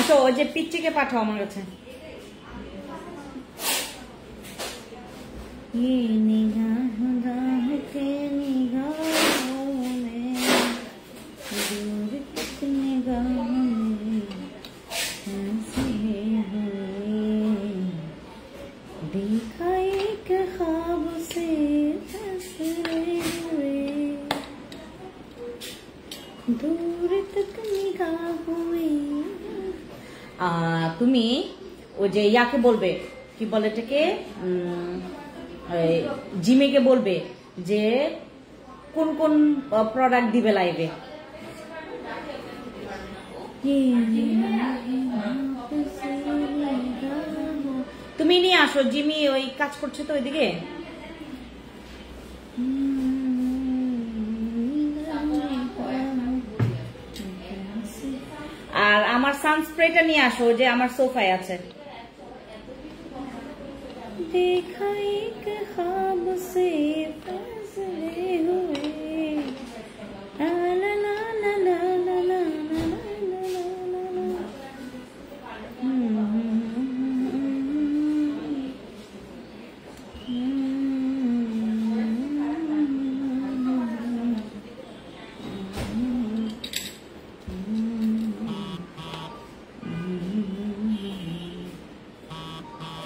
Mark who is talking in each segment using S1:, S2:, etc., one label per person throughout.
S1: আসো ওই যে পিচ্চিকে পাঠাও আমার কাছে। তুমি ওই যে ইয়াকে বলবে, কি বলে এটাকে, জিমেকে বলবে যে কোন কোন প্রোডাক্ট দিবে লাইভে। তুমি নিয়ে আসো, জিমি ওই কাজ করছে তো ওইদিকে। আর আমার সানস্প্রেটা নিয়ে আসো, যে আমার সোফায় আছে। देखा एक ख्वाब से फैसले हुए, ला ला ला ला ला ला ला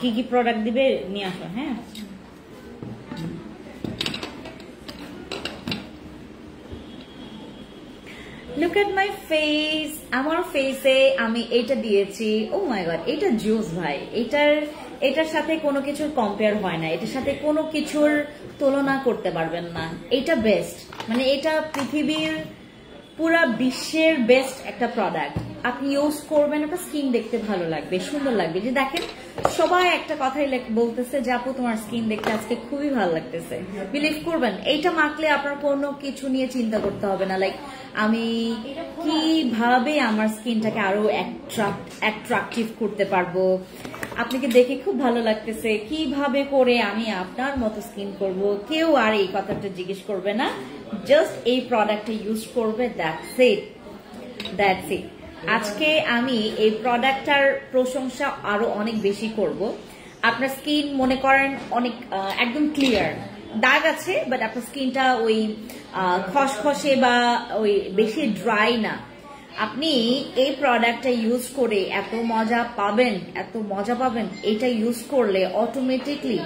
S1: কি কি প্রোডাক্ট দিবে নিয়ে আসো। হ্যাঁ, লুক এট মাই ফেস। আমার ফেসে আমি এটা দিয়েছি। ও মাই গড, এটা জুস ভাই। এটার সাথে কোনো কিছুর কম্পেয়ার হয় না, এটার সাথে কোনো কিছুর তুলনা করতে পারবেন না। এটা বেস্ট, মানে এটা পৃথিবীর পুরা বিশ্বের বেস্ট একটা প্রোডাক্ট। আপনি ইউজ করবেন, আপনার স্কিন দেখতে ভালো লাগবে, সুন্দর লাগবে। যে দেখেন সবাই একটা কথাই বলতেছে যে আপু তোমার স্কিন দেখতে আজকে খুবই ভালো লাগতেছে। বিলিভ করবেন, এইটা মাখলে আপনার কোনো কিছু নিয়ে চিন্তা করতে হবে না, লাইক আমি কিভাবে আমার স্কিনটাকে আরো অ্যাট্রাকটিভ করতে পারবো, আপনাকে দেখে খুব ভালো লাগতেছে, কিভাবে করে আমি আপনার মতো স্কিন করব, কেউ আর এই কথাটা জিজ্ঞেস করবে না। জাস্ট এই প্রোডাক্টটা ইউজ করবে, দ্যাটস ইট। আজকে আমি এই প্রোডাক্টটার প্রশংসা আরো অনেক বেশি করব। আপনার স্কিন মনে করেন অনেক একদম ক্লিয়ার, দাগ আছে বাট আপনার স্কিনটা ওই খসখসে বা ওই বেশি ড্রাই না। আপনি এই প্রোডাক্টটা ইউজ করে এত মজা পাবেন। এটা ইউজ করলে অটোমেটিকলি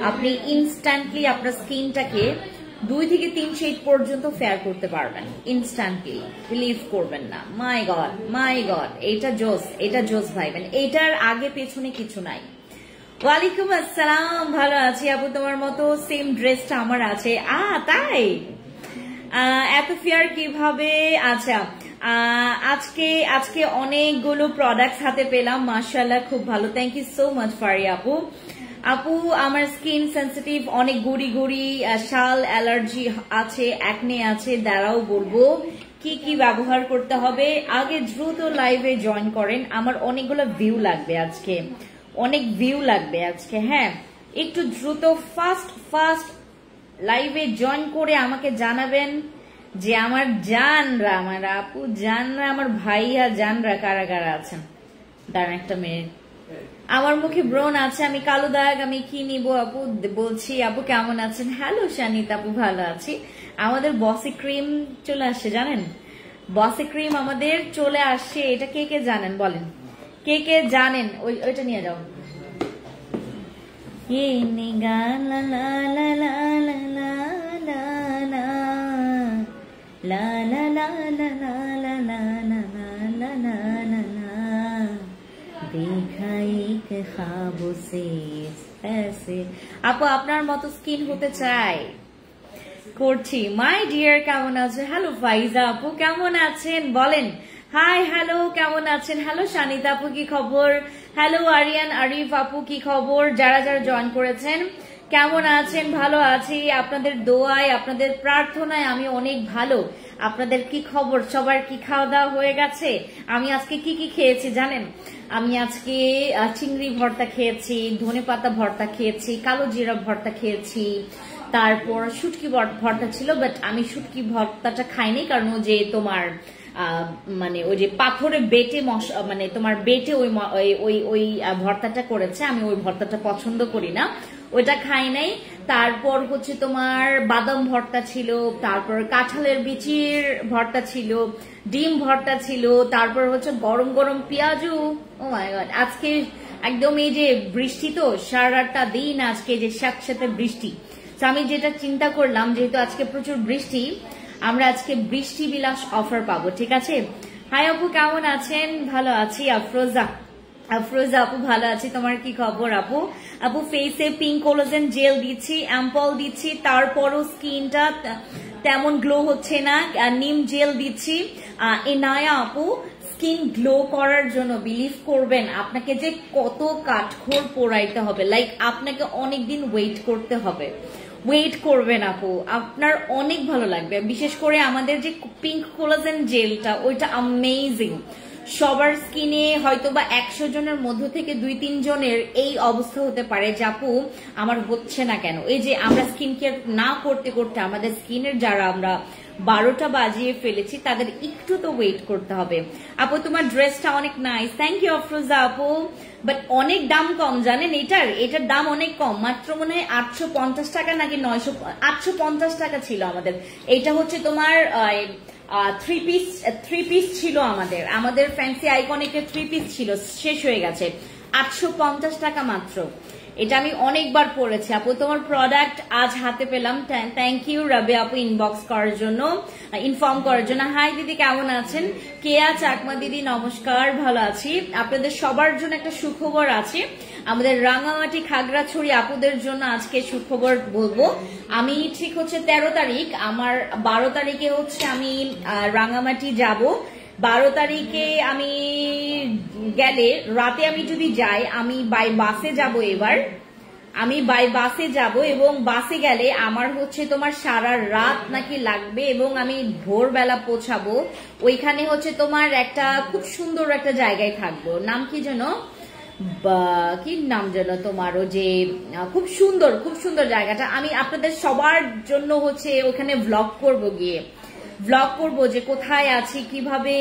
S1: আপনি ইনস্ট্যান্টলি আপনার স্কিনটাকে 2 থেকে 3 শেড পর্যন্ত ফেয়ার করতে পারবেন ইনস্ট্যান্টলি। বিলিভ করবেন না। মাই গড, এটা জোস ভাই, মানে এটার আগে পেছনে কিছু নাই। ওয়ালাইকুম আসসালাম, ভালো আছি আপু, তোমার মতো সেম ড্রেসটা আমার আছে। তাই এত ফেয়ার কিভাবে? আচ্ছা, আজকে অনেকগুলো প্রোডাক্টস হাতে পেলাম, মাশাআল্লাহ খুব ভালো। Thank you so much Faria আপু। আমার স্কিন সেন্সিটিভ, অনেক গুড়ি শাল অ্যালার্জি আছে, অ্যাকনে আছে। দাঁড়াও বলবো কি কি ব্যবহার করতে হবে। আগে দ্রুত লাইভে জয়েন করেন, আমার অনেকগুলো ভিউ লাগবে আজকে, হ্যাঁ একটু দ্রুত ফাস্ট লাইভে জয়েন করে আমাকে জানাবেন যে আমার জানরা, আমার আপু জানরা, আমার ভাইয়া জানরা কারা কারা আছেন। দাঁড়ান একটা মিনিট, আমার মুখে ব্রণ আছে, আমি কালো দাগ, আমি কি নিব আপু বলছি। আপু কেমন আছেন? হ্যালো শানিত আপু, ভালো আছি। আমাদের বসি ক্রিম চলে আসছে, জানেন বসি ক্রিম আমাদের চলে আসছে। এটা কে কে জানেন বলেন, কে জানেন? ওইটা নিয়ে যাও। আপু আপনার মতো স্কিন হতে চাই, করছি। মাই ডিয়ার কেমন আছে? হ্যালো ফাইজা আপু কেমন আছেন বলেন। হাই হ্যালো, কেমন আছেন? হ্যালো শানিতা আপু কি খবর? হ্যালো আরিয়ান আরিফ আপু কি খবর? যারা জয়েন করেছেন কেমন আছেন? ভালো আছি, আপনাদের দোয়ায় আপনাদের প্রার্থনায় আমি অনেক ভালো। আপনাদের কি খবর? সবার কি খাওয়া দাওয়া হয়ে গেছে? আমি আজকে কি খেয়েছি জানেন? আমি আজকে চিংড়ি ভর্তা খেয়েছি, ধনেপাতা ভর্তা খেয়েছি, কালো জিরা ভর্তা খেয়েছি, তারপর শুটকি ভর্তা ছিল, বাট আমি শুটকি ভর্তাটা খাইনি কারণ যে তোমার মানে ওই যে পাথরে বেটে মানে তোমার বেটে ওই ওই ওই ভর্তাটা করেছে, আমি ওই ভর্তাটা পছন্দ করি না, ওইটা খাই নাই। তারপর হচ্ছে তোমার বাদাম ভর্তা ছিল, তারপর কাঁঠালের বিচির ভর্তা ছিল, ডিম ভর্তা ছিল, তারপর হচ্ছে গরম গরম পেঁয়াজু। ও মাই গড, আজকে একদম এই যে বৃষ্টি তো সারাটা দিন আজকে যে সাথে বৃষ্টি, তো আমি যেটা চিন্তা করলাম যেহেতু আজকে প্রচুর বৃষ্টি, আমরা আজকে বৃষ্টি বিলাস অফার পাবো, ঠিক আছে। হাই আপু, কেমন আছেন? ভালো আছি। আফরোজা আপু ভালো আছি, তোমার কি খবর আপু? আপু ফেসে পিঙ্ক কোলাজেন জেল দিচ্ছি, অ্যাম্পল দিচ্ছি, তারপরও স্কিনটা তেমন গ্লো হচ্ছে না, নিম জেল দিচ্ছি। এনায়া আপু, স্কিন গ্লো করার জন্য বিলিভ করবেন আপনাকে যে কত কাঠখড় পোড়াইতে হবে, লাইক আপনাকে অনেকদিন ওয়েট করতে হবে। ওয়েট করবেন আপু, আপনার অনেক ভালো লাগবে। বিশেষ করে আমাদের যে পিঙ্ক কোলাজেন জেলটা, ওইটা অ্যামেজিং। সবার স্কিনে হয়তো বা 100 জনের মধ্য থেকে 2-3 জনের এই অবস্থা হতে পারে যে আপু আমার হচ্ছে না কেন। এই যে আমরা স্কিন কেয়ার না করতে করতে আমাদের স্কিনের যারা আমরা 12টা বাজিয়ে ফেলেছি, তাদের একটু তো ওয়েট করতে হবে। আপু তোমার ড্রেসটা অনেক নাইস, থ্যাংক ইউ আফরোজা আপু, বাট অনেক দাম কম জানেন, এটার দাম অনেক কম, মাত্র মনে হয় 850 টাকা নাকি 850 টাকা ছিল আমাদের। এটা হচ্ছে তোমার 3 পিস ছিল আমাদের ফ্যান্সি আইকনিকের 3 পিস ছিল, শেষ হয়ে গেছে। 850 টাকা মাত্র। এটা আমি অনেকবার পরেছি আপু, তোমার প্রোডাক্ট আজ হাতে পেলাম, থ্যাংক ইউ রাবে আপু ইনবক্স করার জন্য, ইনফর্ম করার জন্য। হাই দিদি, কেমন আছেন? কেয়া চাকমা দিদি নমস্কার, ভালো আছি। আপনাদের সবার জন্য একটা সুখবর আছে, আমাদের রাঙামাটি খাগড়াছড়ি আপুদের জন্য আজকে সুখবর বলবো। আমি ঠিক হচ্ছে 13 তারিখ, আমার 12 তারিখে হচ্ছে আমি রাঙামাটি যাব। 12 তারিখে আমি গেলে রাতে আমি যদি যাই, আমি বাই বাসে যাব। এবার আমি বাই বাসে যাব এবং বাসে গেলে আমার হচ্ছে তোমার সারা রাত নাকি লাগবে এবং আমি ভোরবেলা পৌঁছাবো। ওইখানে হচ্ছে তোমার একটা খুব সুন্দর একটা জায়গায় থাকবো, নাম কি যেন, কি নাম যেন তোমার, ও যে খুব সুন্দর জায়গাটা। আমি আপনাদের সবার জন্য হচ্ছে ওখানে ভ্লগ করব, গিয়ে ভ্লগ করব যে কোথায় আছি, কিভাবে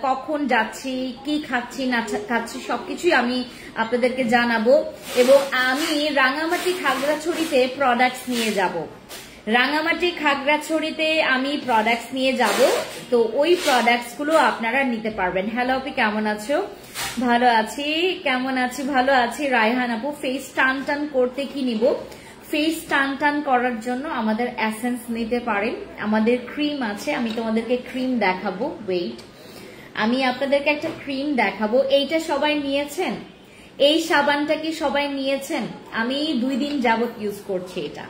S1: কখন যাচ্ছি, কি খাচ্ছি না খাচ্ছি সবকিছুই আমি আপনাদেরকে জানাবো। এবং আমি রাঙামাটি খাগড়াছড়িতে প্রোডাক্টস নিয়ে যাব, রাঙামাটি খাগড়াছড়িতে আমি প্রোডাক্টস নিয়ে যাব, তো ওই প্রোডাক্টস গুলো আপনারা নিতে পারবেন। হ্যালো আপু, কেমন আছো? ভালো আছি, কেমন আছি? ভালো আছি। রায়হান আপু, ফেস টান করতে কি নিব? ফেস টান করার জন্য আমাদের এসেন্স নিতে পারেন, আমাদের ক্রিম আছে, আমি তোমাদেরকে ক্রিম দেখাবো। ওয়েট, আমি আপনাদেরকে একটা ক্রিম দেখাবো। এইটা সবাই নিয়েছেন? এই সাবানটা কি সবাই নিয়েছেন? আমি 2 দিন যাবত ইউজ করছি, এটা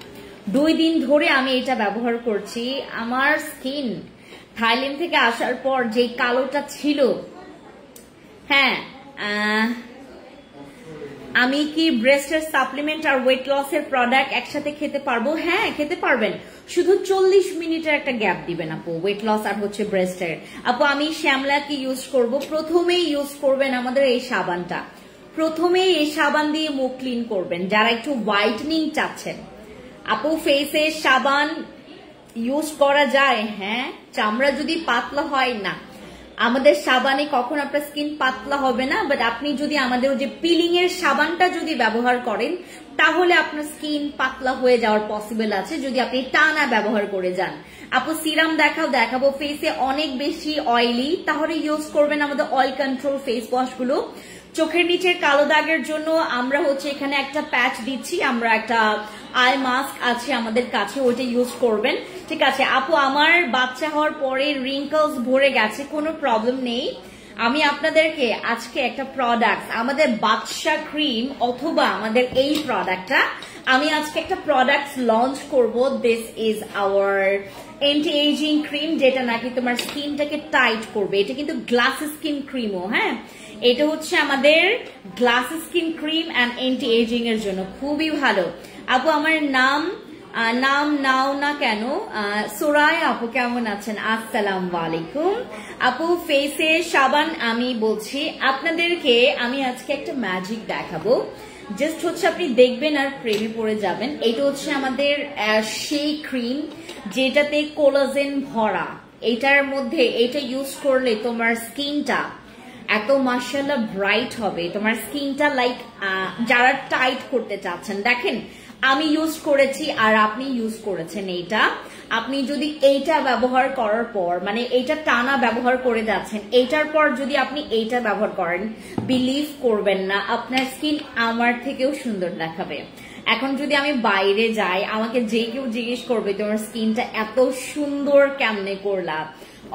S1: 2 দিন ধরে আমি এটা ব্যবহার করছি। আমার স্কিন থাইল্যান্ড থেকে আসার পর যে কালোটা ছিল, হ্যাঁ, আমি কি ব্রেস্টের সাপ্লিমেন্ট আর ওয়েট লসের প্রোডাক্ট একসাথে খেতে পারবো? হ্যাঁ, খেতে পারবেন, শুধু 40 মিনিটের একটা গ্যাপ দিবেন আপু, ওয়েট লস আর হচ্ছে ব্রেস্টের। আপু আমি শ্যামলা কি ইউজ করব? প্রথমেই ইউজ করবেন আমাদের এই সাবানটা, প্রথমেই এই সাবান দিয়ে মুখ ক্লিন করবেন যারা একটু হোয়াইটনিং চাচ্ছেন। আপু ফেসে সাবান ইউজ করা যায়, হ্যাঁ, চামড়া যদি পাতলা হয় না, আমাদের সাবানে কখন আপনার স্কিন পাতলা হবে না, বাট আপনি যদি আমাদের যে পিলিং এর সাবানটা যদি ব্যবহার করেন তাহলে আপনার স্কিন পাতলা হয়ে যাওয়ার পসিবল আছে যদি আপনি টানা ব্যবহার করে যান। আপু সিরাম দেখাবো, ফেসে অনেক বেশি অয়েলি, তাহলে ইউজ করবেন আমাদের অয়েল কন্ট্রোল ফেস ওয়াশ গুলো। চোখের নিচের কালো দাগের জন্য আমরা হচ্ছে এখানে একটা প্যাচ দিচ্ছি, আমরা একটা আই মাস্ক আছে আমাদের কাছে, ওইটা ইউজ করবেন, ঠিক আছে। আপু আমার বাচ্চা হওয়ার পরে রিঙ্কলস ভরে গেছে, কোনো প্রবলেম নেই। আমি আপনাদেরকে আজকে একটা প্রোডাক্ট, আমাদের বাদশা ক্রিম অথবা আমাদের এই প্রোডাক্টটা, আমি আজকে একটা প্রোডাক্ট লঞ্চ করব। This is our anti ageing cream, যেটা নাকি তোমার স্কিনটাকে টাইট করবে। এটা কিন্তু গ্লাস স্কিন ক্রিমও, হ্যাঁ, এটা হচ্ছে আমাদের glass skin cream and anti ageing এর জন্য খুবই ভালো। আপু আমার নাম নাও না কেন? সোরায় আপু কেমন আছেন? আসসালামু আলাইকুম। আপু ফেসে সাবান আমি বলছি আপনাদেরকে, আমি আজকে একটা ম্যাজিক দেখাবো, জাস্ট হচ্ছে আপনি দেখবেন আর প্রেমে পড়ে যাবেন। এটা হচ্ছে আমাদের সেই ক্রিম যেটাতে কোলাজেন ভরা, এইটার মধ্যে এটা ইউজ করলে তোমার স্কিনটা এত মাশাআল্লাহ ব্রাইট হবে, তোমার স্কিনটা লাইক যারা টাইট করতে চাচ্ছেন, দেখেন আমি ইউজ করেছি আর আপনি ইউজ করেছেন এইটা, আপনি যদি এইটা ব্যবহার করার পর মানে এইটা টানা ব্যবহার করে যাচ্ছেন, এইটার পর যদি আপনি এইটা ব্যবহার করেন, বিলিভ করবেন না আপনার স্কিন আমার থেকেও সুন্দর দেখাবে। এখন যদি আমি বাইরে যাই, আমাকে যে কেউ জিজ্ঞেস করবে তোমার স্কিনটা এত সুন্দর কেমনে করলা,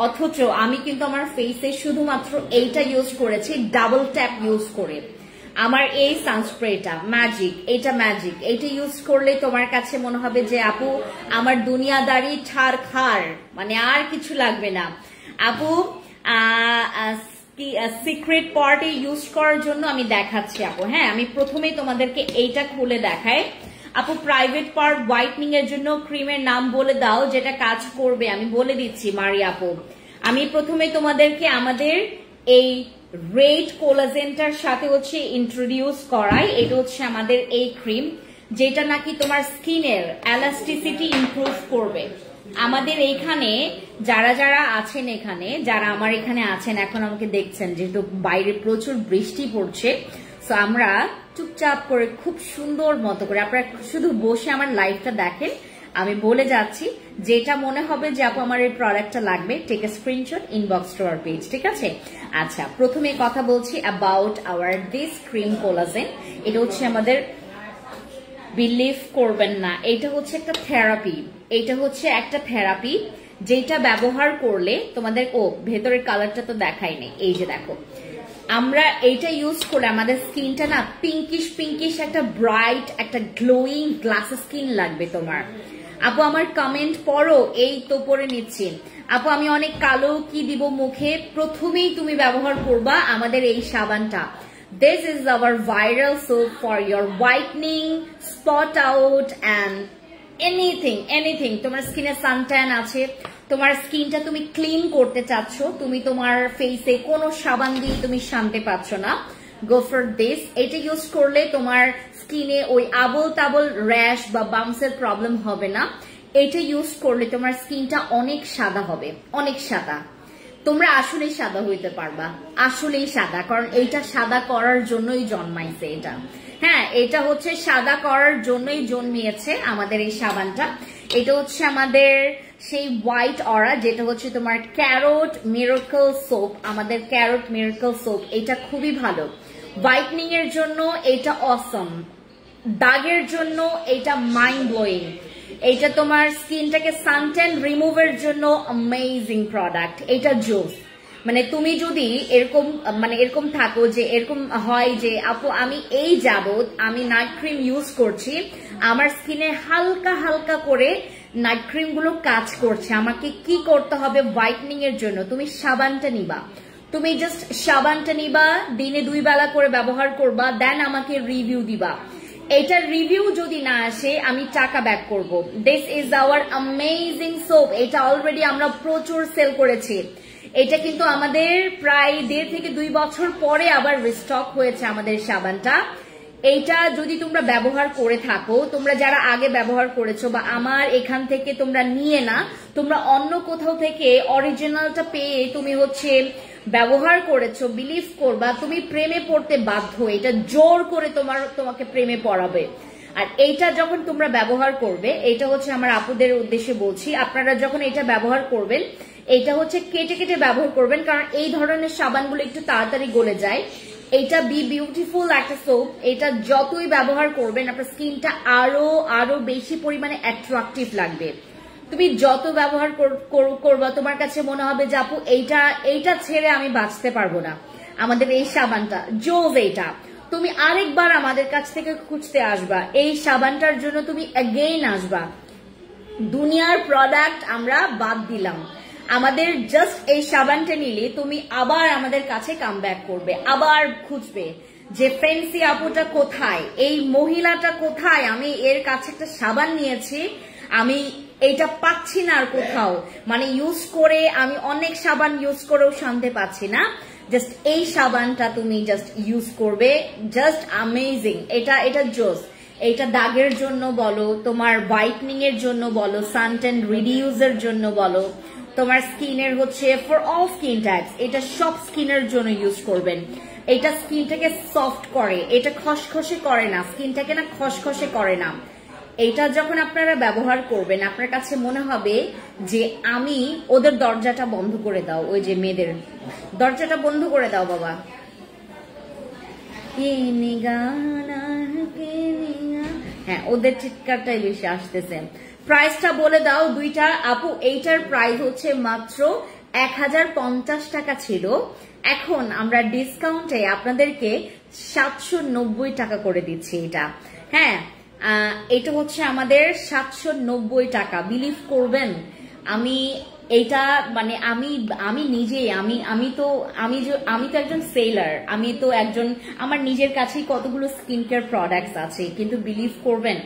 S1: অথচ আমি কিন্তু আমার ফেসে শুধুমাত্র এইটা ইউজ করেছি ডাবল ট্যাপ ইউজ করে। আমার এই সানস্প্রেটা ম্যাজিক, এটা ইউজ করলে তোমার কাছে মনে হবে যে আপু আমার দুনিয়াদারি ছাড় খার, মানে আর কিছু লাগবে না আপু। সিক্রেট পার্টে ইউজ করার জন্য আমি দেখাচ্ছি আপু। হ্যাঁ, আমি প্রথমেই তোমাদেরকে এইটা খুলে দেখাই আপু। প্রাইভেট পার্ট হোয়াইটনিং এর জন্য ক্রিমের নাম বলে দাও যেটা কাজ করবে, আমি বলে দিচ্ছি মারি আপু। আমি প্রথমে তোমাদেরকে আমাদের এই রেড কোলাজেনটার সাথে হচ্ছে ইন্ট্রোডিউস করাই। এটা হচ্ছে আমাদের এই ক্রিম যেটা নাকি তোমার স্কিনের এলাস্টিসিটি ইমপ্রুভ করবে। আমাদের এইখানে যারা যারা আছেন, এখানে যারা আমার এখানে আছেন এখন আমাকে দেখছেন, যেহেতু বাইরে প্রচুর বৃষ্টি পড়ছে, সো আমরা চুপচাপ করে খুব সুন্দর মতো করে আপনারা শুধু বসে আমার লাইভটা দেখেন। আমি বলে যাচ্ছি যেটা মনে হবে যে আপু আমার এই প্রোডাক্টটা লাগবে, take a screenshot, inbox to our page, ঠিক আছে? আচ্ছা, প্রথমে কথা বলছি about our this cream collagen. এটা হচ্ছে আমাদের, বিলিভ করবেন না, এটা হচ্ছে একটা থেরাপি। এটা হচ্ছে একটা থেরাপি যেটা ব্যবহার করলে তোমাদের, ভেতরের কালারটা তো দেখাই নেই, এই যে দেখো, আমরা এইটা ইউজ করে আমাদের স্কিনটা না পিঙ্কিশ একটা ব্রাইট একটা গ্লোয়িং গ্লাস স্কিন লাগবে তোমার। আপু আমার কমেন্ট পড়ো, এই তো পড়ে নিচ্ছি। আপু আমি অনেক কালো, কি দিব মুখে? প্রথমেই তুমি ব্যবহার করবা আমাদের এই সাবানটা। This is our viral soap for your whitening, spot out and anything. তোমার স্কিনে সানট্যান আছে, তোমার স্কিনটা তুমি ক্লিন করতে চাচ্ছ, তুমি তোমার ফেসে কোনো সাবান দিয়ে তুমি শান্তি পাচ্ছ না, গো ফর দিস। এটা ইউজ করলে তোমার স্কিনে ওই আবল তাবল র্যাশ বা বাম্পসের প্রবলেম হবে না। এটা ইউজ করলে তোমার স্কিনটা অনেক সাদা হবে, অনেক সাদা। তোমরা আসলেই সাদা হইতে পারবা, আসলেই সাদা, কারণ এইটা সাদা করার জন্যই জন্মাইছে এটা। হ্যাঁ, এটা হচ্ছে সাদা করার জন্যই জন্মিয়েছে আমাদের এই সাবানটা। এটা হচ্ছে আমাদের সেই হোয়াইট অরা, যেটা হচ্ছে তোমার ক্যারট মিরাকল সোপ। আমাদের ক্যারট মিরাকল সোপ এটা খুবই ভালো, হোয়াইটনিং এর জন্য এটা অসম, দাগের জন্য এটা মাইন্ড ব্লোয়িং, এটা তোমার স্কিনটাকে সানট্যান রিমুভের জন্য অ্যামেজিং প্রোডাক্ট। এটা জোস, মানে তুমি যদি এরকম থাকো যে এরকম হয় যে আপু আমি এই যাবত আমি নাইট ক্রিম ইউজ করছি, আমার স্কিনে হালকা হালকা করে নাইট ক্রিম গুলো কাজ করছে, আমাকে কি করতে হবে হোয়াইটনিং এর জন্য? তুমি সাবানটা নিবা, তুমি জাস্ট সাবানটা নিবা, দিনে 2 বেলা করে ব্যবহার করবা, দেন আমাকে রিভিউ দিবা। এটার রিভিউ যদি না আসে আমি টাকা ব্যাক করব। This is hour amazing soap. এটা অলরেডি আমরা প্রচুর সেল করেছি। এটা কিন্তু আমাদের প্রায় 1.5 থেকে 2 বছর পরে আবার রিস্টক হয়েছে আমাদের সাবানটা। এইটা যদি তোমরা ব্যবহার করে থাকো, তোমরা যারা আগে ব্যবহার করেছো বা আমার এখান থেকে তোমরা নিয়ে না, তোমরা অন্য কোথাও থেকে অরিজিনালটা পেয়ে তুমি হচ্ছে ব্যবহার করেছো, বিলিভ করবা তুমি প্রেমে পড়তে বাধ্য। এটা জোর করে তোমাকে প্রেমে পড়াবে। আর এইটা যখন তোমরা ব্যবহার করবে, এটা হচ্ছে আমার আপুদের উদ্দেশ্যে বলছি, আপনারা যখন এটা ব্যবহার করবেন, এটা হচ্ছে কেটে কেটে ব্যবহার করবেন, কারণ এই ধরনের সাবানগুলো একটু তাড়াতাড়ি গলে যায়। এটা বি বিউটিফুল একটা সোপ, এটা যতই ব্যবহার করবেন আপনার স্কিনটা আরো বেশি পরিমাণে অ্যাট্রাকটিভ লাগবে। তুমি যত ব্যবহার করবা তোমার কাছে মনে হবে যে আপু এইটা ছেড়ে আমি বাঁচতে পারবো না। আমাদের এই সাবানটা জোজ, এইটা তুমি আরেকবার আমাদের কাছ থেকে খুঁজতে আসবা, এই সাবানটার জন্য তুমি অ্যাগেইন আসবা। দুনিয়ার প্রোডাক্ট আমরা বাদ দিলাম, আমাদের জাস্ট এই সাবানটা নিলে তুমি আবার আমাদের কাছে কাম ব্যাক করবে, আবার খুঁজবে যে ফ্যান্সি আপুটা কোথায়, এই মহিলাটা কোথায়, আমি এর কাছে একটা সাবান নিয়েছি, আমি এইটা পাচ্ছি না আর কোথাও, মানে ইউজ করে আমি অনেক সাবান ইউজ করেও শান্তি পাচ্ছি না। জাস্ট এই সাবানটা তুমি জাস্ট ইউজ করবে, জাস্ট অ্যামেজিং। এটা জোস। এটা দাগের জন্য বলো, তোমার হোয়াইটনিং এর জন্য বলো, সানট্যান রিডিউসের জন্য বলো, তোমার স্কিনের হচ্ছে ফর অল স্কিন টাইপস, এটা সব স্কিনের জন্য ইউজ করবেন। এটা স্কিনটাকে সফট করে, এটা খসখসে করে না, স্কিনটাকে না খসখসে করে না। এটা যখন আপনারা ব্যবহার করবেন আপনার কাছে মনে হবে যে আমি ওদের দরজাটা বন্ধ করে দাও, ওই যে মেয়েদের দরজাটা বন্ধ করে দাও বাবা। হ্যাঁ, ওদের চিৎকারটাই বেশি আসতেছে। প্রাইসটা বলে দাও দুইটা আপু। এইটার প্রাইস হচ্ছে মাত্র 1050 টাকা ছিল, এখন আমরা ডিসকাউন্টে আপনাদেরকে 790 টাকা করে দিচ্ছি এটা। হ্যাঁ, এটা হচ্ছে আমাদের 790 টাকা। বিলিভ করবেন আমি এইটা মানে আমি নিজেই আমি তো একজন সেলার, আমি তো একজন, আমার নিজের কাছেই কতগুলো স্কিন কেয়ার প্রোডাক্টস আছে, কিন্তু বিলিভ করবেন,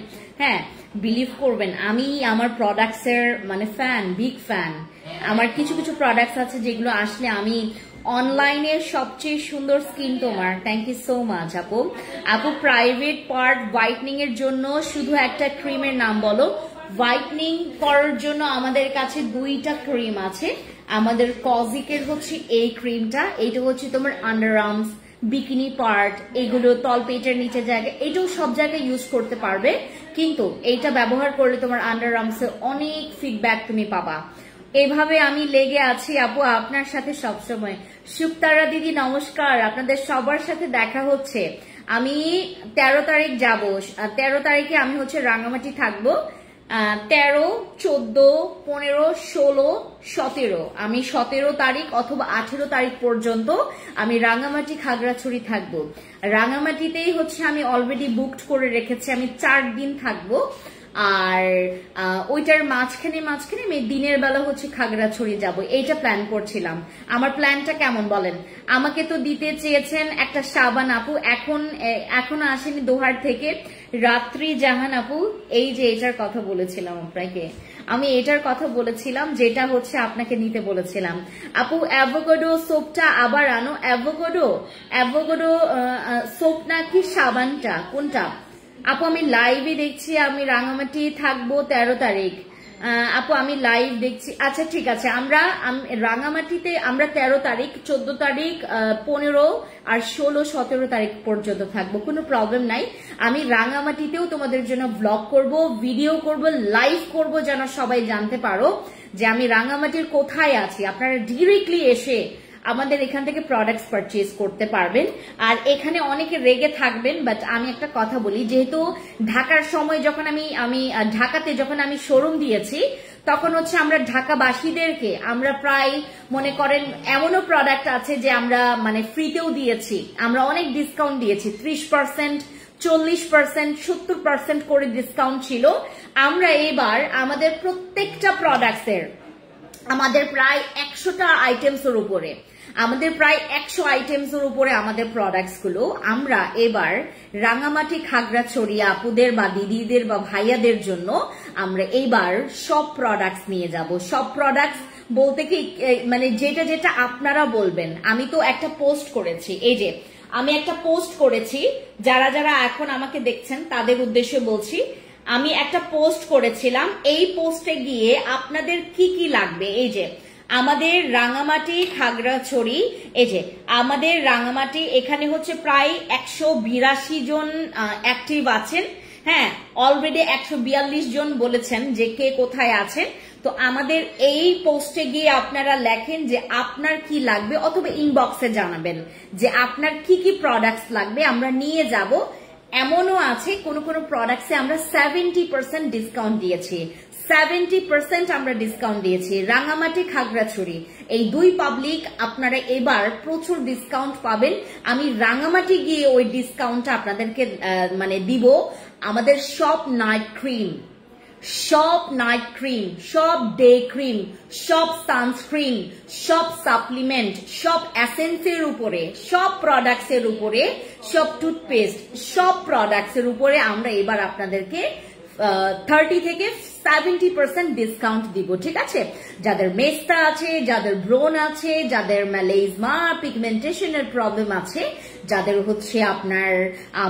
S1: হ্যাঁ বিলিভ করবেন আমি আমার প্রোডাক্টস এর মানে ফ্যান, বিগ ফ্যান। আমার কিছু কিছু প্রোডাক্টস আছে যেগুলো আসলে আমি অনলাইনের সবচেয়ে সুন্দর স্কিন তোমার। থ্যাংক ইউ সো মাচ আপু। আপু প্রাইভেট পার্ট হোয়াইটনিং এর জন্য শুধু একটা ক্রিমের নাম বলো। হোয়াইটনিং করার জন্য আমাদের কাছে দুইটা ক্রিম আছে। আমাদের কজিকের হচ্ছে এই ক্রিমটা, এইটা হচ্ছে তোমার আন্ডার আর্মস, বিকিনি পার্ট, এগুলো তলপেটের নিচে জায়গায়, এটাও সব জায়গায় ইউজ করতে পারবে, কিন্তু এইটা ব্যবহার করলে তোমার আন্ডার আর্মসে অনেক ফিডব্যাক তুমি পাবা। এভাবে আমি লেগে আছি আপু আপনার সাথে সবসময়। শুক্তারা দিদি নমস্কার, আপনাদের সবার সাথে দেখা হচ্ছে। আমি 13 তারিখ যাব, 13 তারিখে আমি হচ্ছে রাঙামাটি থাকবো। 13, 14, 15, 16, 17, আমি 17 তারিখ অথবা 18 তারিখ পর্যন্ত আমি রাঙামাটি খাগড়াছড়ি থাকবো। রাঙামাটিতেই হচ্ছে আমি অলরেডি বুকড করে রেখেছি, আমি 4 দিন থাকবো। আর ওইটার মাঝখানে আমি দিনের বেলা হচ্ছে খাগড়াছড়ি যাব, এইটা প্ল্যান করছিলাম। আমার প্ল্যানটা কেমন বলেন? আমাকে তো দিতে চেয়েছেন একটা সাবান আপু, এখনো আসেনি দোহার থেকে। রাত্রি জাহান আপু, এই যে এটার কথা বলেছিলাম আপনাকে, আমি এটার কথা বলেছিলাম যেটা হচ্ছে আপনাকে নিতে বলেছিলাম আপু। অ্যাভোকাডো সোপটা আবার আনো। অ্যাভোকাডো সোপ নাকি সাবানটা কোনটা আপু? আমি লাইভে দেখছি, আমি রাঙামাটি থাকবো 13 তারিখ আপু, আমি লাইভ দেখছি। আচ্ছা ঠিক আছে, আমরা রাঙামাটিতে আমরা 13 তারিখ, 14 তারিখ, 15 আর 16, 17 তারিখ পর্যন্ত থাকবো, কোনো প্রবলেম নাই। আমি রাঙামাটিতেও তোমাদের জন্য ব্লগ করব, ভিডিও করব, লাইভ করব, যেন সবাই জানতে পারো যে আমি রাঙামাটির কোথায় আছি। আপনারা ডিরেক্টলি এসে আমাদের এখান থেকে প্রোডাক্টস পারচেজ করতে পারবেন। আর এখানে অনেকে রেগে থাকবেন, বাট আমি একটা কথা বলি, যেহেতু ঢাকার সময় যখন আমি ঢাকাতে যখন আমি শোরুম দিয়েছি, তখন হচ্ছে আমরা ঢাকাবাসীদেরকে আমরা প্রায় মনে করেন এমনও প্রোডাক্ট আছে যে আমরা মানে ফ্রিতেও দিয়েছি, আমরা অনেক ডিসকাউন্ট দিয়েছি, 30%, 40%, 70% করে ডিসকাউন্ট ছিল। আমরা এবার আমাদের প্রত্যেকটা প্রোডাক্টসের আমাদের প্রায় 100টা আইটেমসের উপরে, আমাদের প্রায় 100 আইটেমসের উপরে আমাদের প্রোডাক্টস গুলো আমরা এবার রাঙামাটি খাগড়াছড়ি আপুদের বা দিদিদের বা ভাইয়াদের জন্য আমরা এইবার সব প্রোডাক্টস নিয়ে যাব। সব প্রোডাক্টস বলতে কি মানে যেটা যেটা আপনারা বলবেন। আমি তো একটা পোস্ট করেছি, এই যে আমি একটা পোস্ট করেছি, যারা যারা এখন আমাকে দেখছেন তাদের উদ্দেশ্যে বলছি, আমি একটা পোস্ট করেছিলাম, এই পোস্টে গিয়ে আপনাদের কি কি লাগবে, এই যে আমাদের রাঙামাটি খাগড়াছড়ি, এই যে আমাদের রাঙামাটি এখানে হচ্ছে প্রায় 182 জন অ্যাক্টিভ আছেন। হ্যাঁ, অলরেডি 142 জন বলেছেন যে কে কোথায় আছেন। তো আমাদের এই পোস্টে গিয়ে আপনারা লেখেন যে আপনার কি লাগবে, অথবা ইনবক্সে জানাবেন যে আপনার কি কি প্রোডাক্টস লাগবে, আমরা নিয়ে যাব। এমনও আছে কোন কোন প্রোডাক্টসে আমরা 70% ডিসকাউন্ট দিয়েছি, 70% আমরা ডিসকাউন্ট দিয়েছি। রাঙামাটি খাগড়াছড়ি এই দুই পাবলিক আপনারা এবার প্রচুর ডিসকাউন্ট পাবেন। আমি রাঙামাটি গিয়ে ওই ডিসকাউন্টটা আপনাদেরকে মানে দিব। আমাদের সব নাইট ক্রিম, সব নাইট ক্রিম, সব ডে ক্রিম, সব সানস্ক্রিন, সব সাপ্লিমেন্ট, সব এসেন্সের উপরে, সব প্রোডাক্টসের উপরে, সব টুথপেস্ট, সব প্রোডাক্টসের উপরে আমরা এবার আপনাদেরকে 30 থেকে 70% ডিসকাউন্ট দিব, ঠিক আছে? যাদের মেস্তা আছে, যাদের ব্রোন আছে, যাদের ম্যালেজমা পিগমেন্টেশনের প্রবলেম আছে, যাদের হচ্ছে আপনার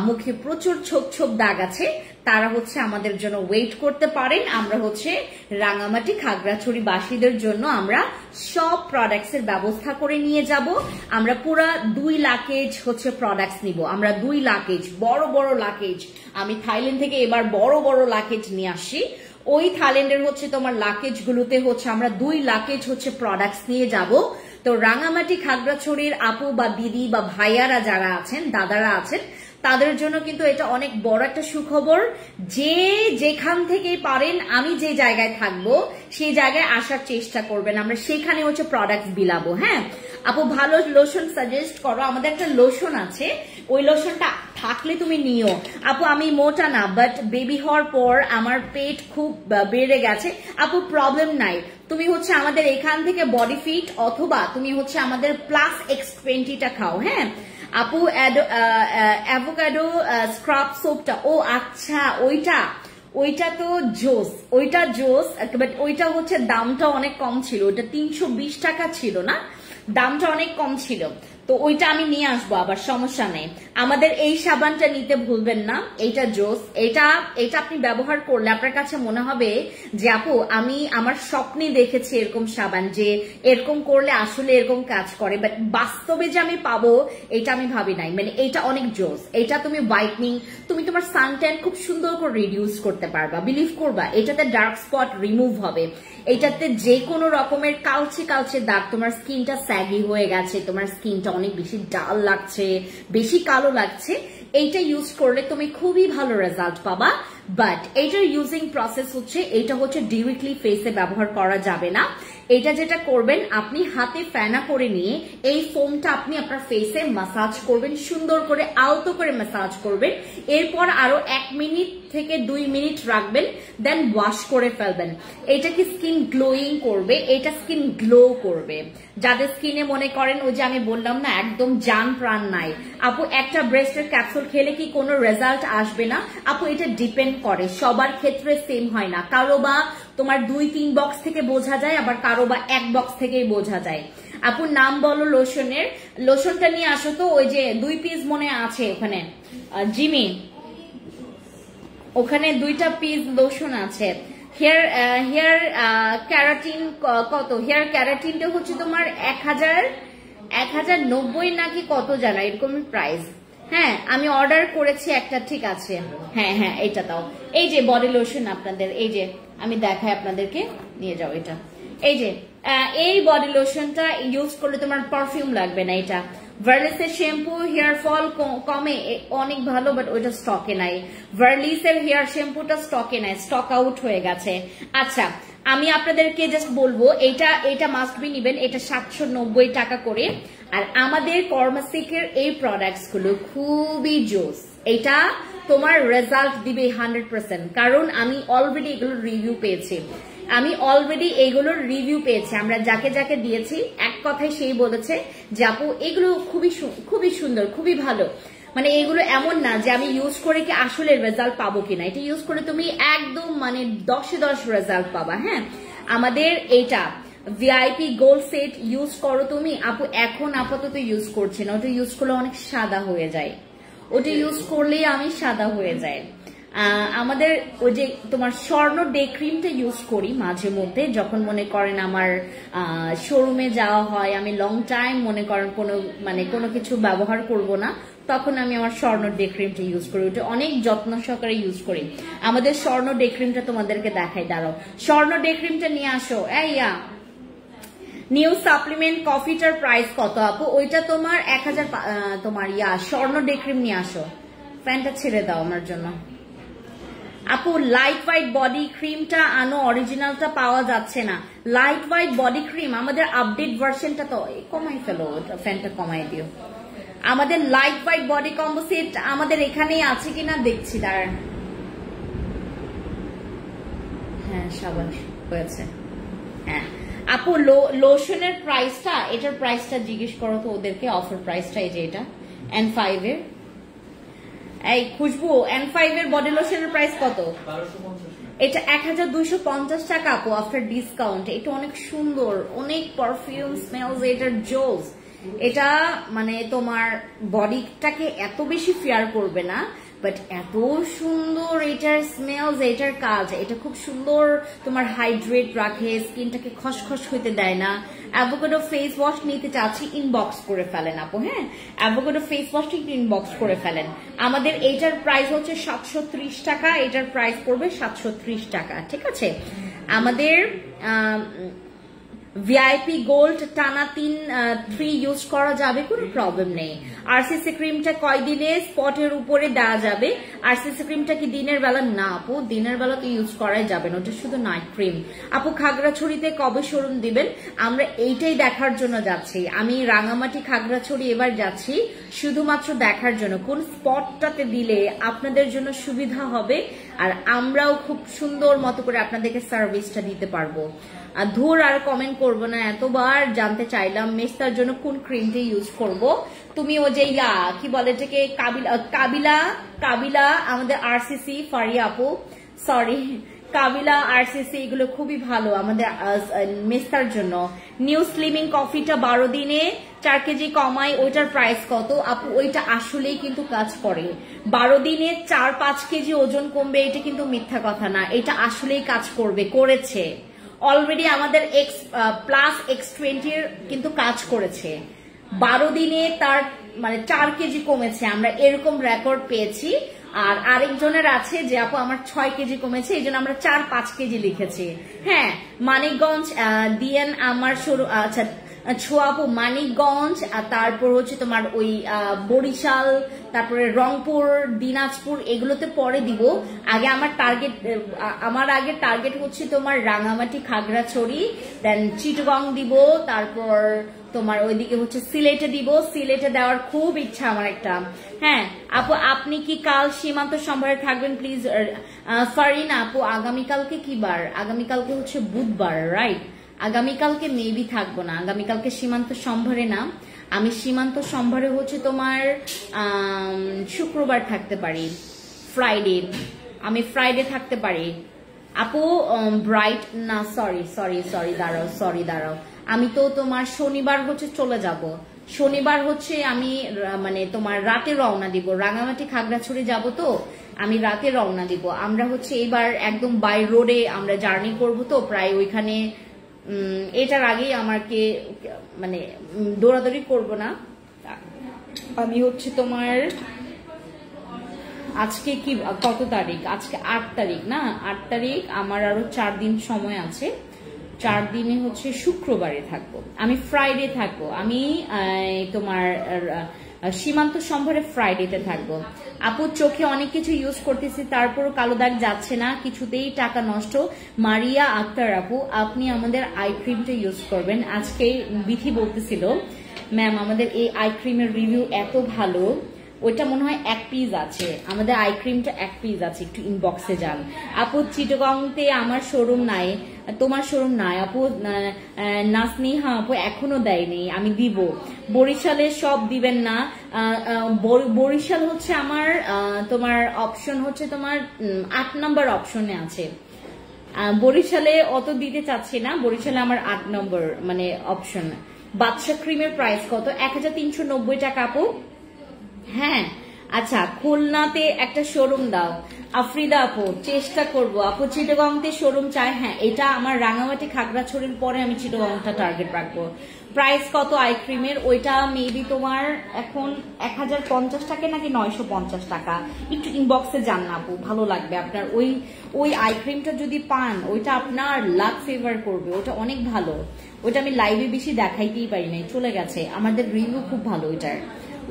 S1: মুখে প্রচুর ছোপ ছোপ দাগ আছে তারা হচ্ছে আমাদের জন্য ওয়েট করতে পারেন। আমরা হচ্ছে রাঙামাটি খাগড়াছড়ি বাসীদের জন্য আমরা সব প্রোডাক্টস এর ব্যবস্থা করে নিয়ে যাব। আমরা পুরা 2 লাকেজ হচ্ছে প্রোডাক্টস নিব, আমরা 2 লাকেজ বড় বড় লাকেজ। আমি থাইল্যান্ড থেকে এবার বড় বড় লাকেজ নিয়ে আসি। ওই থাইল্যান্ডের হচ্ছে তোমার লাকেজ গুলোতে হচ্ছে আমরা 2 লাকেজ হচ্ছে প্রোডাক্টস নিয়ে যাব। তো রাঙামাটি খাগড়াছড়ির আপু বা দিদি বা ভাইয়ারা যারা আছেন, দাদারা আছেন, তাদের জন্য কিন্তু এটা অনেক বড় একটা সুখবর। যে যেখান থেকে পারেন, আমি যে জায়গায় থাকবো সেই জায়গায় আসার চেষ্টা করবেন, আমরা সেখানে হচ্ছে প্রোডাক্টস বিলাবো। হ্যাঁ আপু, ভালো লোশন সাজেস্ট করো। আমাদের একটা লোশন আছে, ওই লোশনটা থাকলে তুমি নিও। আপু আমি মোটা না, বাট বেবি হওয়ার পর আমার পেট খুব বেড়ে গেছে। আপু প্রবলেম নাই, তুমি হচ্ছে আমাদের এখান থেকে বডি ফিট অথবা তুমি হচ্ছে আমাদের প্লাস X20টা খাও। হ্যাঁ আপু, অ্যাভোকাডো স্ক্রাব সোপটা, ও আচ্ছা ওইটা তো জোস, ওইটা জোস, বাট ওইটা হচ্ছে দামটা অনেক কম ছিল, ওইটা 320 টাকা ছিল না, দামটা অনেক কম ছিল। তো ওইটা আমি নিয়ে আসবো আবার, সমস্যা নেই। আমাদের এই সাবানটা নিতে ভুলবেন না, এইটা জোস। এটা আপনি ব্যবহার করলে আপনার কাছে মনে হবে যে আপু আমি আমার স্বপ্নে দেখেছি এরকম সাবান, যে এরকম করলে আসলে এরকম কাজ করে, বাট বাস্তবে যে আমি পাবো এটা আমি ভাবি নাই। মানে এটা অনেক জোস। এটা তুমি হোয়াইটনিং, তুমি তোমার সানট্যান খুব সুন্দর করে রিডিউস করতে পারবা, বিলিভ করবা। এটাতে ডার্ক স্পট রিমুভ হবে, এটাতে যে কোনো রকমের কালচে কালচে দাগ, তোমার স্কিনটা স্যাগি হয়ে গেছে, তোমার স্কিনটা অনেক বেশি ডাল লাগছে, বেশি কালো লাগছে, এইটা ইউজ করলে তুমি খুবই ভালো রেজাল্ট পাবা। বাট এইটার ইউজিং প্রসেস হচ্ছে, এটা হচ্ছে ডিরেক্টলি ফেসে ব্যবহার করা যাবে না। এটা যেটা করবেন, আপনি হাতে ফেনা করে নিয়ে এই ফোমটা আপনি আপনার ফেসে মাসাজ করবেন, সুন্দর করে আলতো করে মাসাজ করবেন। এরপর আরো 1 মিনিট থেকে 2 মিনিট রাখবেন, দেন ওয়াশ করে ফেলবেন। এটা কি স্কিন গ্লোয়িং করবে, এটা স্কিন গ্লো করবে। যাদের স্কিনে মনে করেন ওই যে আমি বললাম না একদম জান প্রাণ নাই, আপু একটা ব্রেস্টের ক্যাপসুল খেলে কি কোনো রেজাল্ট আসবে না? আপু এটা ডিপেন্ড করে, সবার ক্ষেত্রে সেম হয় না। কারো বা তোমার 2-3 বক্স থেকে বোঝা যায়, আবার কারো বা 1 বক্স থেকেই বোঝা যায়। আপু নাম বলো লোশনের, লোশনটা নিয়ে আসো তো। ওই যে 2 পিস মনে আছে ওখানে, জিমি ওখানে 2টা পিস লোশন আছে। হেয়ার ক্যারাটিন কত? হেয়ার ক্যারাটিনটা হচ্ছে তোমার 1090 নাকি কত জানা, এরকম প্রাইস। হ্যাঁ আমি অর্ডার করেছি একটা, ঠিক আছে। হ্যাঁ এটা দাও। এই যে বডি লোশন আপনাদের, এই যে আমি দেখাই আপনাদেরকে, নিয়ে যাও এটা। এই যে এই বডি লোশনটা ইউজ করলে তোমার পারফিউম লাগবে না। এটা ভার্লিসের শ্যাম্পু, হেয়ার ফল কমে অনেক ভালো, বাট ওইটা স্টকে নাই। ভার্লিসের হেয়ার শ্যাম্পুটা স্টকে নাই, স্টক আউট হয়ে গেছে। আচ্ছা আমি আপনাদেরকে জাস্ট বলবো, এটা মাস্ট বি নিবেন, এটা 790 টাকা করে। আর আমাদের কর্মাসিকের এই প্রোডাক্টস গুলো খুবই জোস, এটা তোমার রেজাল্ট দিবে 100%। কারণ আমি অলরেডি এগুলোর রিভিউ পেয়েছি, আমরা যাকে যাকে দিয়েছি এক কথায় সেই বলেছে যে আপু এগুলো খুবই সুন্দর, খুবই ভালো। মানে এগুলো এমন না যে আমি ইউজ করে কি আসলে রেজাল্ট পাবো কিনা, এটা ইউজ করে তুমি একদম মানে 10-এ 10 রেজাল্ট পাবা। হ্যাঁ আমাদের এইটা ভিআইপি গোল্ড সেট ইউজ করো তুমি। আপু এখন আপাতত ইউজ করছি না, ওটা ইউজ করলে অনেক সাদা হয়ে যায়, ওটা ইউজ করলেই আমি সাদা হয়ে যায়। আমাদের ওই যে তোমার স্বর্ণ ডে ক্রিমটা ইউজ করি মাঝে মধ্যে, যখন মনে করেন আমার শোরুমে যাওয়া হয়, আমি লং টাইম মনে করেন কোনো কিছু ব্যবহার করব না, তখন আমি আমার স্বর্ণ ডে ক্রিমটা ইউজ করি, ওটা অনেক যত্ন সহকারে ইউজ করি। আমাদের স্বর্ণ ডে ক্রিমটা তোমাদেরকে দেখাই, দাঁড়াও। স্বর্ণ ডে ক্রিমটা নিয়ে আসো। নিউ সাপ্লিমেন্ট কফিটার প্রাইস কত আপু? ওইটা তোমার 1000। তোমার স্বর্ণ ডে ক্রিম নিয়ে আসো। ফ্যানটা ছেড়ে দাও আমার জন্য। আপু লাইট হোয়াইট বডি ক্রিমটা আনো, অরিজিনালটা পাওয়া যাচ্ছে না। লাইট হোয়াইট বডি ক্রিম আমাদের আপডেট ভার্সনটা তো কমাই ফেলো, ফ্যানটা কমাই দিও। আমাদের light white body combo set আমাদের এখানেই আছে কিনা দেখছি, দাঁড়ান। হ্যাঁ সাবাস হয়েছে। হ্যাঁ আপু লোশনের প্রাইসটা, এটার প্রাইসটা জিজ্ঞেস করো তো ওদেরকে, অফার প্রাইসটা। এই যে এটা N5 এর, এই খুশবু N5 এর বডি লোশনের প্রাইস কত? এটা 1250 টাকা আপু আফটার ডিসকাউন্ট। এটা অনেক সুন্দর, অনেক পারফিউম স্মেলস, এটার জোস। এটা মানে তোমার বডিটাকে এত বেশি ফেয়ার করবে না, বাট এত সুন্দর এটার স্মেলস, এটার কাজ, এটা খুব সুন্দর তোমার হাইড্রেট রাখে, স্কিনটাকে খসখস হইতে দেয় না। অ্যাভোকাডো ফেস ওয়াশ নিতে চাচ্ছি, ইনবক্স করে ফেলেন আপু। হ্যাঁ, অ্যাভোকাডো ফেস ওয়াশটা একটু ইনবক্স করে ফেলেন। আমাদের এইটার প্রাইস হচ্ছে 730 টাকা, এটার প্রাইস পড়বে 730 টাকা। ঠিক আছে, আমাদের ভিআইপি গোল্ড টানা 3 ইউজ করা যাবে, কোনো প্রবলেম নেই। আরসিসি ক্রিমটা কয়দিনে স্পটের উপরে দেওয়া যাবে? আরসিসি ক্রিমটা কি দিনের বেলা? না আপু, দিনের বেলা তো ইউজ করাই যাবে না, ওটা শুধু নাইট ক্রিম। আপু খাগড়াছড়িতে কবে শোরুম দিবেন? আমরা এইটাই দেখার জন্য যাচ্ছি। আমি রাঙামাটি খাগড়াছড়ি এবার যাচ্ছি শুধুমাত্র দেখার জন্য কোন স্পটটাতে দিলে আপনাদের জন্য সুবিধা হবে, আর আমরাও খুব সুন্দর মতো করে আপনাদেরকে সার্ভিসটা দিতে পারবো। আর ধুর আর কমেন্ট করবো না, এতবার জানতে চাইলাম মেস্তার জন্য কোন ক্রিমটা ইউজ করব। তুমি ও যে কি বলে এটাকে, কাবিলা আমাদের আরসিসি, ফারিয়া আপু সরি, কাবিলা আরসিসি, এগুলো খুবই ভালো আমাদের মেস্তার জন্য। নিউ স্লিমিং কফিটা 12 দিনে 4 কেজি কমাই, ওইটার প্রাইস কত আপু? ওইটা আসলেই কিন্তু কাজ করে। 12 দিনে 4-5 কেজি ওজন কমবে, এটা কিন্তু মিথ্যা কথা না, এটা আসলেই কাজ করবে, করেছে অলরেডি। আমাদের X+X20 কিন্তু কাজ করেছে, 12 দিনে তার মানে 4 কেজি কমেছে, আমরা এরকম রেকর্ড পেয়েছি। আর আরেকজনের আছে যে আপু আমার 6 কেজি কমেছে, এই জন্য আমরা 4-5 কেজি লিখেছি। হ্যাঁ, মানিকগঞ্জ দিয়েন আমার আচ্ছা ছোয়াপু, মানিকগঞ্জ, তারপর হচ্ছে তোমার ওই বরিশাল, তারপরে রংপুর, দিনাজপুর, এগুলোতে পরে দিব। আগে আমার টার্গেট হচ্ছে তোমার রাঙামাটি, খাগড়াছড়ি, দেন চিটগং দিব, তারপর তোমার ওইদিকে হচ্ছে সিলেটে দিব। সিলেটে দেওয়ার খুব ইচ্ছা আমার একটা। হ্যাঁ আপু, আপনি কি কাল সীমান্ত সম্ভারে থাকবেন প্লিজ? ফারিন আপু, আগামীকালকে কি বার? আগামীকালকে হচ্ছে বুধবার, রাইট? আগামীকালকে মেবি থাকবো না, আগামীকালকে সীমান্ত সম্ভারে না, আমি সীমান্ত সম্ভারে হচ্ছে তোমার শুক্রবার থাকতে পারি, ফ্রাইডে, আমি ফ্রাইডে থাকতে পারি আপু। ব্রাইট না, সরি দাঁড়াও, আমি তো তোমার শনিবার হচ্ছে চলে যাব। শনিবার হচ্ছে আমি মানে তোমার রাতে রওনা দিব, রাঙামাটি খাগড়াছড়ি যাব, তো আমি রাতে রওনা দিব। আমরা হচ্ছে এবার একদম বাই রোডে আমরা জার্নি করব, তো প্রায় ওইখানে এটার আগেই আমাকে মানে দৌড়াদৌড়ি করব না। আমি হচ্ছে তোমার আজকে কি কত তারিখ? আজকে 8 তারিখ না? 8 তারিখ, আমার আরো 4 দিন সময় আছে। 4 দিনে হচ্ছে শুক্রবারে থাকবো, আমি ফ্রাইডে থাকবো, আমি তোমার সীমান্ত সম্ভারে ফ্রাইডেতে থাকবো। আপু চোখে অনেক কিছু ইউজ করতেছি, তারপরও কালো দাগ যাচ্ছে না, কিছুতেই টাকা নষ্ট। মারিয়া আক্তার আপু, আপনি আমাদের আই ক্রিমটা ইউজ করবেন। আজকে বিথি বলতেছিল ম্যাম আমাদের এই আই ক্রিমের রিভিউ এত ভালো, ওইটা মনে হয় 1 পিস আছে, আমাদের আই ক্রিমটা 1 পিস আছে, একটু ইনবক্সে যান। আপু চিটগংতে আমার শোরুম নাই, তোমার শোরুম নাই আপু? নাসনিহা আপু এখনো দেয়নি, আমি দিব। বরিশালে সব দিবেন না? বরিশাল হচ্ছে আমার তোমার অপশন হচ্ছে তোমার 8 নম্বর অপশনে আছে। বরিশালে অত দিতে চাচ্ছি না, বরিশালে আমার 8 নম্বর মানে অপশন। বাদশা ক্রিমের প্রাইস কত? 1390 টাকা আপু। হ্যাঁ আচ্ছা, খুলনাতে একটা শোরুম দাও। আফ্রিদা আপু চেষ্টা করবো আপু, চিটগংতে শোরুম চাই। হ্যাঁ, এটা আমার রাঙামাটি খাগড়াছড়ির পরে আমি চিটগংটা টার্গেট রাখবো। প্রাইস কত আই ক্রিমের? ওইটা মেবি তোমার এখন 1050 টাকা নাকি 950 টাকা, একটু ইনবক্সে যান না আপু, ভালো লাগবে আপনার। ওই আই ক্রিমটা যদি পান, ওইটা আপনার লাক ফেভার করবে, ওটা অনেক ভালো। ওইটা আমি লাইভে বেশি দেখাইতেই পারি নাই, চলে গেছে। আমাদের রিভিউ খুব ভালো ওইটার,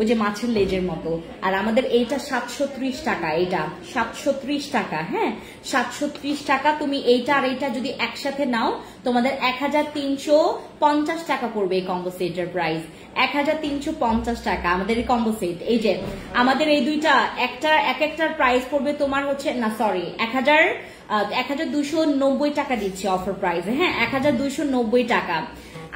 S1: ওই যে মাছের লেজের মতো। আর আমাদের এইটা 730 টাকা, এটা 730 টাকা। হ্যাঁ 730 টাকা। তুমি এইটা আর এইটা যদি একসাথে নাও তোমাদের 1350 টাকা পড়বে এই কম্বো সেটের প্রাইস, 1350 টাকা আমাদের এই কম্বো সেট। এই যে আমাদের এই দুইটা একটার প্রাইস পড়বে তোমার হচ্ছে না, সরি 1290 টাকা দিচ্ছি অফার প্রাইসে। হ্যাঁ 1290 টাকা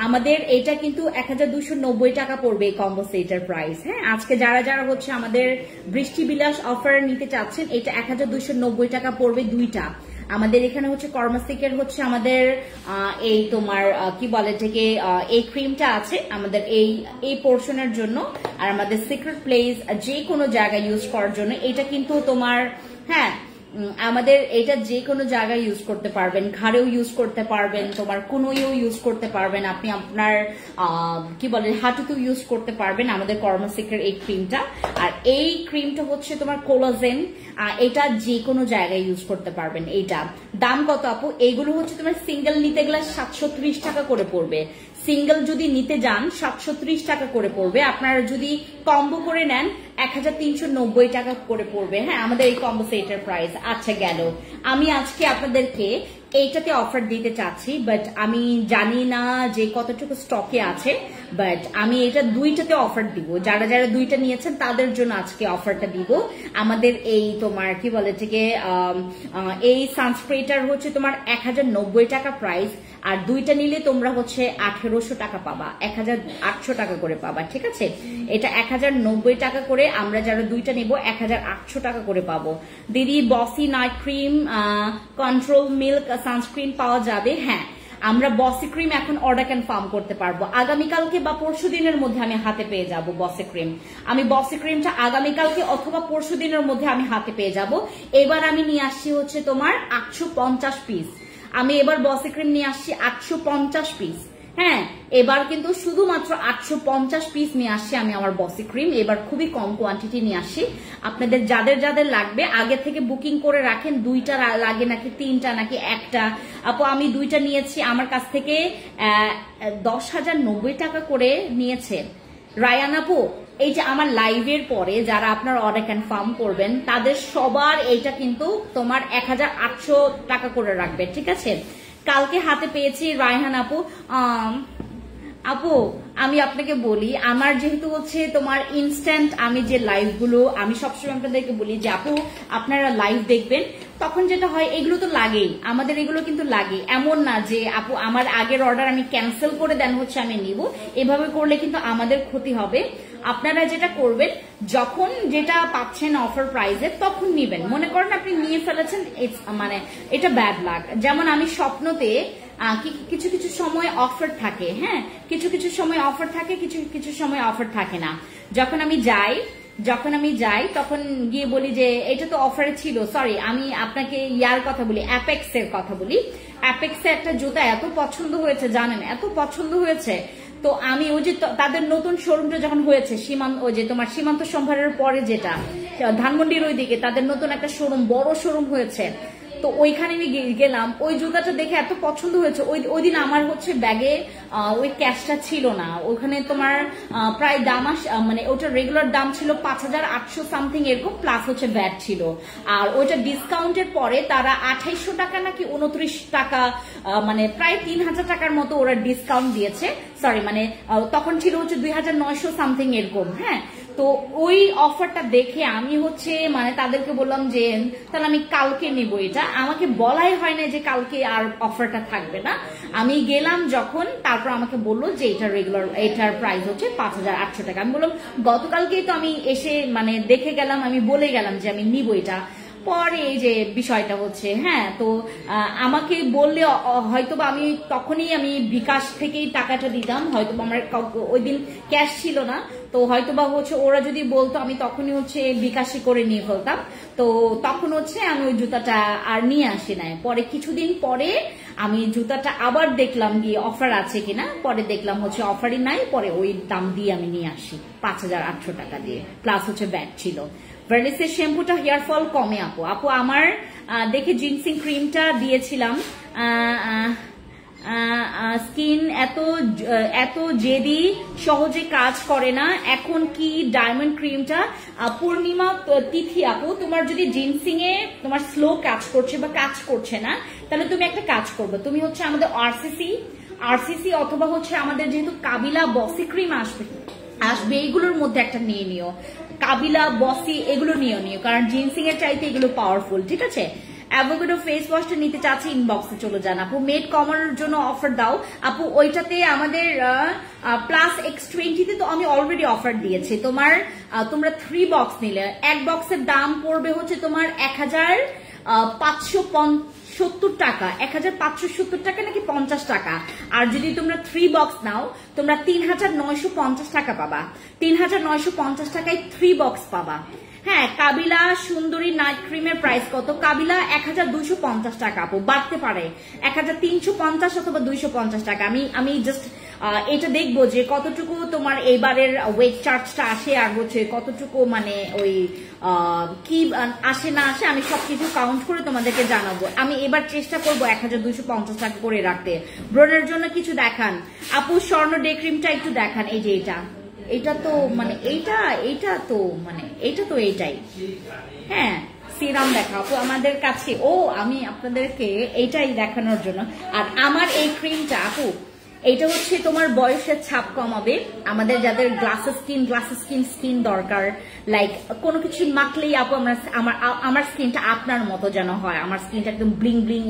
S1: আমাদের এটা কিন্তু 1290 টাকা পড়বে এই কম্বো সেটের প্রাইস। হ্যাঁ আজকে যারা হচ্ছে আমাদের বৃষ্টি বিলাস অফার নিতে চাচ্ছেন, এটা 1290 টাকা পড়বে দুইটা। আমাদের এখানে হচ্ছে কর্মাসিকের হচ্ছে আমাদের এই তোমার কি বলে থেকে এই ক্রিমটা আছে আমাদের এই পোর্শনের জন্য, আর আমাদের সিক্রেট প্লেস যে কোনো জায়গায় ইউজ করার জন্য। এটা কিন্তু তোমার হ্যাঁ আমাদের এটা যে কোনো জায়গায় ইউজ করতে পারবেন, ঘাড়েও ইউজ করতে পারবেন, তোমার কোনোও ইউজ করতে পারবেন, আপনি আপনার কি বলে হাঁটুতেও ইউজ করতে পারবেন আমাদের কর্মাসিকের এই ক্রিমটা। আর এই ক্রিমটা হচ্ছে তোমার কোলাজেন, এটা যে কোনো জায়গায় ইউজ করতে পারবেন। এইটা দাম কত আপু? এইগুলো হচ্ছে তোমার সিঙ্গেল নিতে গেলে 730 টাকা করে পড়বে। সিঙ্গেল যদি নিতে যান 730 টাকা করে পড়বে। আপনারা যদি কম্বো করে নেন 1390 টাকা করে পড়বে। হ্যাঁ আমাদের এই কম্বো সেটের প্রাইস। আচ্ছা গেল, আমি আজকে আপনাদেরকে এইটাতে অফার দিতে চাচ্ছি, বাট আমি জানি না যে কতটুকু স্টকে আছে, বাট আমি এটা দুইটাতে অফার দিব। যারা যারা দুইটা নিয়েছেন তাদের জন্য আজকে অফারটা দিব। আমাদের এই তোমার কি বলে থেকে এই সানস্প্রেটার হচ্ছে তোমার 1090 টাকা প্রাইস, আর দুইটা নিলে তোমরা হচ্ছে 1800 টাকা পাবা, 1800 টাকা করে পাবা। ঠিক আছে, এটা 1090 টাকা করে, আমরা যারা দুইটা নিব 1800 টাকা করে পাবো। দিদি বসি night cream control milk sunscreen পাওয়া যাবে? হ্যাঁ আমরা বসি ক্রিম এখন অর্ডার কনফার্ম করতে পারবো। আগামীকালকে বা পরশু দিনের মধ্যে আমি হাতে পেয়ে যাব বসি ক্রিম। আমি বসি ক্রিমটা আগামীকালকে অথবা পরশু দিনের মধ্যে আমি হাতে পেয়ে যাব। এবার আমি নিয়ে আসছি হচ্ছে তোমার 850 পিস। আমি এবার বসি ক্রিম নিয়ে আসছি 850 পিস। হ্যাঁ এবার কিন্তু শুধুমাত্র 850 পিস নিয়ে আসছি আমি আমার বসি ক্রিম। এবার খুবই কম কোয়ান্টিটি নিয়ে আসছি। আপনাদের যাদের যাদের লাগবে আগে থেকে বুকিং করে রাখেন। দুইটা লাগে নাকি তিনটা নাকি একটা? আপু আমি দুইটা নিয়েছি, আমার কাছ থেকে 10,090 টাকা করে নিয়েছে রায়ান আপু। এই যে আমার লাইভের পরে যারা আপনার অর্ডার কনফার্ম করবেন তাদের সবার এইটা কিন্তু তোমার 1800 টাকা করে রাখবে। ঠিক আছে, কালকে হাতে পেয়েছি রায়হান আপু। আপু আমি আপনাকে বলি, আমার যেহেতু হচ্ছে তোমার ইনস্ট্যান্ট আমি যে লাইভগুলো আমি সবসময় আপনাদেরকে বলি যে আপু আপনারা লাইভ দেখবেন, তখন যেটা হয় এগুলো তো লাগেই, আমাদের এগুলো কিন্তু লাগে। এমন না যে আপু আমার আগের অর্ডার আমি ক্যান্সেল করে দেন হচ্ছে আমি নিব, এভাবে করলে কিন্তু আমাদের ক্ষতি হবে। আপনারা যেটা করবেন যখন যেটা পাচ্ছেন অফার প্রাইসে তখন নিবেন। মনে করেন আপনি নিয়ে ফেলেছেন, মানে এটা ব্যাড লাক। যেমন আমি স্বপ্নতে কিছু কিছু সময় অফার থাকে, হ্যাঁ কিছু কিছু সময় অফার থাকে, কিছু কিছু সময় অফার থাকে না। যখন আমি যাই তখন গিয়ে বলি যে এটা তো অফারে ছিল, সরি আমি আপনাকে ইয়ার কথা বলি, অ্যাপেক্স এর কথা বলি। অ্যাপেক্সে একটা জুতা এত পছন্দ হয়েছে জানেন, এত পছন্দ হয়েছে। তো আমি ওই যে তাদের নতুন শোরুমটা যখন হয়েছে ওই যে তোমার সীমান্ত সম্ভারের পরে যেটা ধানমন্ডির ওইদিকে তাদের নতুন একটা শোরুম, বড় শোরুম হয়েছে, তো ওইখানে আমি গেলাম। ওই জুতাটা দেখে এত পছন্দ হয়েছে। ওই দিন আমার হচ্ছে ব্যাগে ওই ক্যাশটা ছিল না। ওখানে তোমার প্রায় দাম মানে ওটার রেগুলার দাম ছিল 5800 সামথিং এরকম, প্লাস হচ্ছে ভ্যাট ছিল। আর ওইটা ডিসকাউন্টের পরে তারা 2800 টাকা নাকি 29 টাকা, মানে প্রায় 3000 টাকার মতো ওরা ডিসকাউন্ট দিয়েছে। সরি মানে তখন ছিল হচ্ছে 2900 সামথিং এরকম। হ্যাঁ তো ওই অফারটা দেখে আমি হচ্ছে মানে তাদেরকে বললাম যে তাহলে আমি কালকে নিব। এটা আমাকে বলাই হয় না যে কালকে আর অফারটা থাকবে না। আমি গেলাম যখন, তারপর আমাকে বললো যে এটার প্রাইস হচ্ছে 5800 টাকা। আমি বললাম গতকালকেই তো আমি এসে মানে দেখে গেলাম, আমি বলে গেলাম যে আমি নিব এটা। পরে এই যে বিষয়টা হচ্ছে, হ্যাঁ তো আমাকে বললে হয়তোবা আমি তখনই আমি বিকাশ থেকেই টাকাটা দিতাম, হয়তোবা আমার ওই দিন ক্যাশ ছিল না, তো হয়তোবা হচ্ছে ওরা যদি বলতো আমি তখনই হচ্ছে বিকাশে করে নিয়ে ফেলতাম। তো তখন হচ্ছে আমি ওই জুতাটা আর নিয়ে আসি নাই। পরে কিছুদিন পরে আমি জুতাটা আবার দেখলাম গিয়ে অফার আছে কিনা, পরে দেখলাম হচ্ছে অফারই নাই, পরে ওই দাম দিয়ে আমি নিয়ে আসি 5800 টাকা দিয়ে, প্লাস হচ্ছে ব্যাট ছিল। ভার্নিসের শ্যাম্পুটা হেয়ার ফল কমে আপু আমার দেখে জিনসিং ক্রিমটা দিয়েছিলাম, স্কিন এত জেদি সহজে কাজ করে না। এখন কি ডায়মন্ড ক্রিমটা পূর্ণিমা তিথি আপু, তোমার যদি জিনসিং এ তোমার স্লো কাজ করছে বা কাজ করছে না, তাহলে তুমি একটা কাজ করবে, তুমি হচ্ছে আমাদের আরসিসি অথবা হচ্ছে আমাদের যেহেতু কাবিলা বসি ক্রিম আসবে এইগুলোর মধ্যে একটা নিয়ে নিও। কাবিলা বসি এগুলো নিও, কারণ জিনসিং এর চাইতে এগুলো পাওয়ারফুল। ঠিক আছে, অ্যাভোকাডো ফেস ওয়াশটা নিতে চাচ্ছি, ইনবক্সে চলে যান আপু। মেড কমানোর জন্য অফার দাও আপু। ওইটাতে আমাদের প্লাস X20 তো আমি অলরেডি অফার দিয়েছি। তোমরা 3 বক্স নিলে এক বক্সের দাম পড়বে হচ্ছে তোমার 1550 70 টাকা, 1570 টাকা নাকি 50 টাকা। আর যদি তোমরা 3 বক্স নাও তোমরা 3950 টাকা পাবা। 3950 টাকায় 3 বক্স পাবা। হ্যাঁ, কাবিলা সুন্দরী নাইট ক্রিমের প্রাইস কত? কাবিলা 1250 টাকা আপু, বাড়তে পারে 1350 অথবা 250 টাকা। আমি জাস্ট এটা দেখবো যে কতটুকু তোমার এইবারের ওয়েট চার্জটা আসে, আর হচ্ছে কতটুকু মানে ওই কি আসে না আসে, আমি সবকিছু কাউন্ট করে তোমাদেরকে জানাবো। আমি এবার চেষ্টা করবো 1250 টাকা করে রাখতে। ব্রণের জন্য কিছু দেখান আপু, স্বর্ণ ডে ক্রিমটা একটু দেখান। এই যে এটা তো মানে এইটা তো মানে এটা তো এইটাই। হ্যাঁ, সিরাম দেখাবো আমাদের কাছে। ও, আমি আপনাদেরকে এইটাই দেখানোর জন্য। আর আমার এই ক্রিমটা আপু, এটা হচ্ছে তোমার বয়সের ছাপ কমাবে। আমাদের যাদের গ্লাসেস স্কিন দরকার, লাইক কোনো কিছু মাখলেই আপু আমার স্কিনটা আপনার মতো যেন হয়, আমার স্কিনটা একদম ব্লিং ব্লিং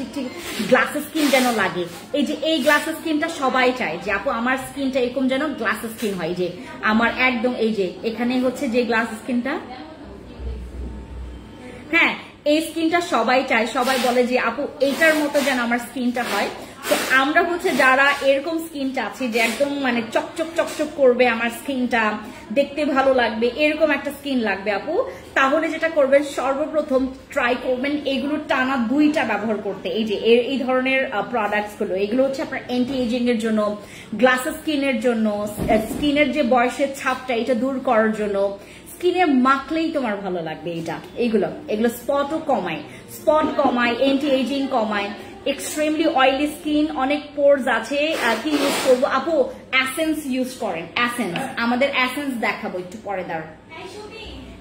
S1: ঠিক গ্লাসেস স্কিন যেন লাগে। এই যে এই গ্লাসেস স্কিনটা সবাই চায় যে আপু আমার স্কিনটা এরকম যেন গ্লাসেস স্কিন হয়। যে আমার একদম এই যে এখানে হচ্ছে যে গ্লাস স্কিনটা, হ্যাঁ এই স্কিনটা সবাই চায়, সবাই বলে যে আপু এইটার মতো যেন আমার স্কিনটা হয়। তো আমরা হচ্ছে যারা এরকম স্কিনটা আছে যে একদম মানে চকচক করবে, আমার স্কিনটা দেখতে ভালো লাগবে, এরকম একটা স্কিন লাগবে আপু, তাহলে যেটা করবেন সর্বপ্রথম ট্রাই করবেন এগুলো টানা 2টা ব্যবহার করতে। এই যে এই ধরনের প্রোডাক্টস গুলো, এগুলো হচ্ছে আপনার অ্যান্টি এজিং এর জন্য, গ্লাসেস স্কিনের জন্য, স্কিনের যে বয়সের ছাপটা এটা দূর করার জন্য, স্কিনে মাখলেই তোমার ভালো লাগবে। এগুলো স্পটও কমায়, অ্যান্টি এজিং কমায়, এক্সট্রিমলি অয়েলি স্কিন, অনেক পোরস আছে। কি ইউজ করবো আপু? অ্যাসেন্স ইউজ করেন। অ্যাসেন্স, আমাদের অ্যাসেন্স দেখাবো একটু পরে।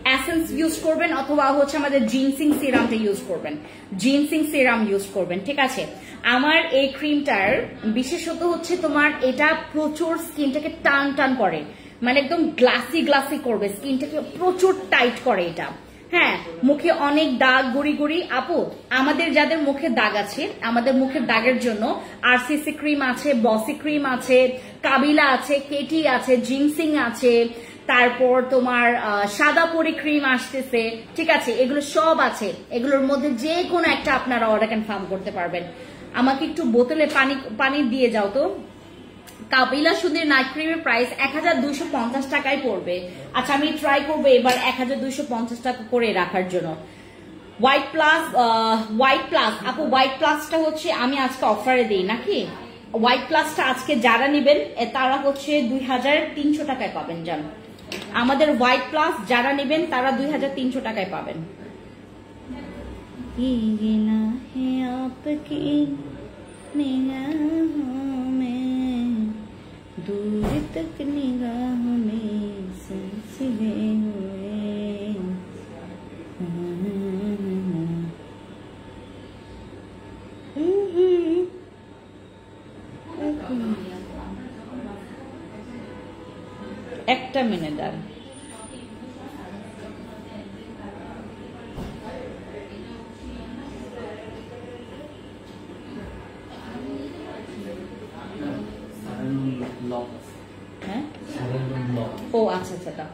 S1: অ্যাসেন্স ইউজ করবেন অথবা হচ্ছে আমাদের জিনসিং সিরামটা ইউজ করবেন, ঠিক আছে। আমার এই ক্রিমটার বিশেষত হচ্ছে তোমার এটা প্রচুর স্কিনটাকে টান করে, মানে একদম গ্লাসি করবে, স্কিনটাকে প্রচুর টাইট করে এটা। হ্যাঁ, মুখে অনেক দাগ, গুড়ি আপু আমাদের যাদের মুখে দাগ আছে, আমাদের মুখের দাগের জন্য আরসিসি ক্রিম আছে, বসি ক্রিম আছে, কাবিলা আছে, কেটি আছে, জিনসিং আছে, তারপর তোমার সাদা পরি ক্রিম আসতেছে, ঠিক আছে, এগুলো সব আছে। এগুলোর মধ্যে যে কোনো একটা আপনারা অর্ডার কনফার্ম করতে পারবেন। আমাকে একটু বোতলে পানি দিয়ে যাও তো। কাবিলা সুন্দরী নাইট ক্রিমের প্রাইস 1250 টাকায় পড়বে। আচ্ছা, আমি ট্রাই করবো এবার 1250 টাকা করে রাখার জন্য। হোয়াইট প্লাস আপু, হোয়াইট প্লাসটা হচ্ছে আমি আজকে অফারে দিই নাকি? হোয়াইট প্লাসটা আজকে যারা নেবেন তারা হচ্ছে 2300 টাকায় পাবেন। জান, আমাদের হোয়াইট প্লাস যারা নেবেন তারা 2300 টাকায় পাবেন। दूर तक निगाह में सिलसिले हुए, একটা মিনিট আর হ্যাঁ। ও আচ্ছা আচ্ছা,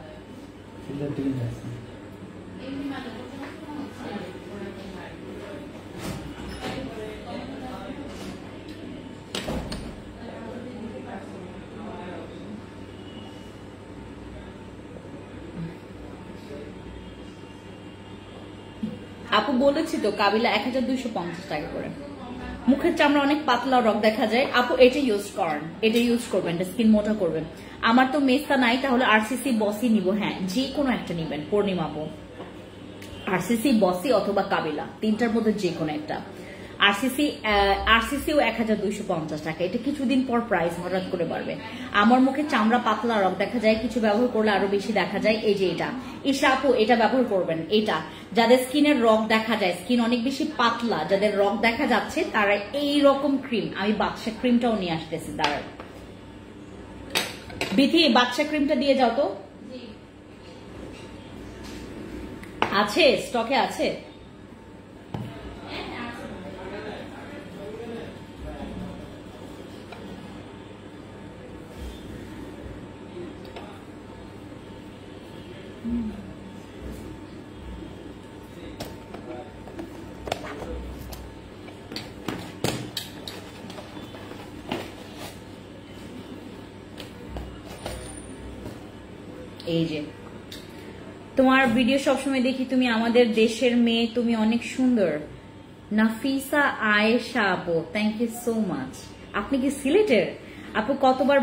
S1: আপু বলেছি তো কাবিলা 1250 টাকা করে। মুখের চামড়া অনেক পাতলা রক দেখা যায় আপু, এটা ইউজ করবেন, স্কিন মোটা করবেন। আমার তো মেস্তা নাই, তাহলে আরসিসি বসি নিব। হ্যাঁ, যে কোনো একটা নিবেন পূর্ণিমা আপু, আরসিসি বসি অথবা কাবিলা, তিনটার মধ্যে যে কোনো একটা। আরসিসিও 1250 টাকা। এটা কিছুদিন পর প্রাইস হঠাৎ করে বাড়বে। আমার মুখে চামড়া পাতলা রক দেখা যায়, কিছু ব্যবহার করলে আরো বেশি দেখা যায়। এই যে এটা ঈশা আপু, এটা ব্যবহার করবেন। এটা যাদের স্কিনের রক দেখা যায়, স্কিন অনেক বেশি পাতলা, যাদের রক দেখা যাচ্ছে তারা এই রকম ক্রিম, আমি বাদশা ক্রিমটাও নিয়ে আসতেছি। দাঁড়ান বিথি, বাদশা ক্রিমটা দিয়ে যাও তো। আছে, স্টকে আছে। এই যে তোমার ভিডিও সবসময় দেখি, তুমি আমাদের দেশের মেয়ে, তুমি অনেক সুন্দর। নাফিসা আয়েশা আপু, থ্যাংক ইউ সো মাচ। আপনি কি সিলেটের আপু? কতবার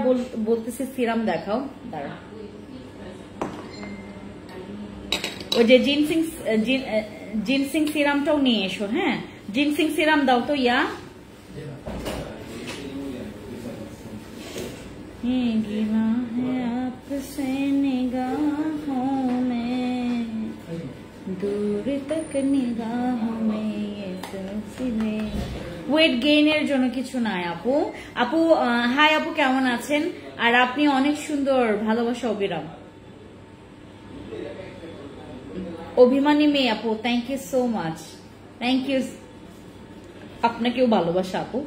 S1: বলতেছি সিরাম দেখাও, দাঁড়া। ওই যে জিনসিং সিরামটাও নিয়ে এসো। হ্যাঁ, জিনসিং সিরাম দাও তো। ইয়া गिरा है आपसे निगाहों में, दूर तक निगाहों में ये सिलसिले। ওয়েট গেইনের জন্য কিছু নাই আপু। আপু হাই আপু, কেমন আছেন? আর আপনি অনেক সুন্দর, ভালোবাসা অবিরাম। অভিমানী মেয়ে আপু, thank you so much, thank you. আপনাকেও ভালোবাসা আপু।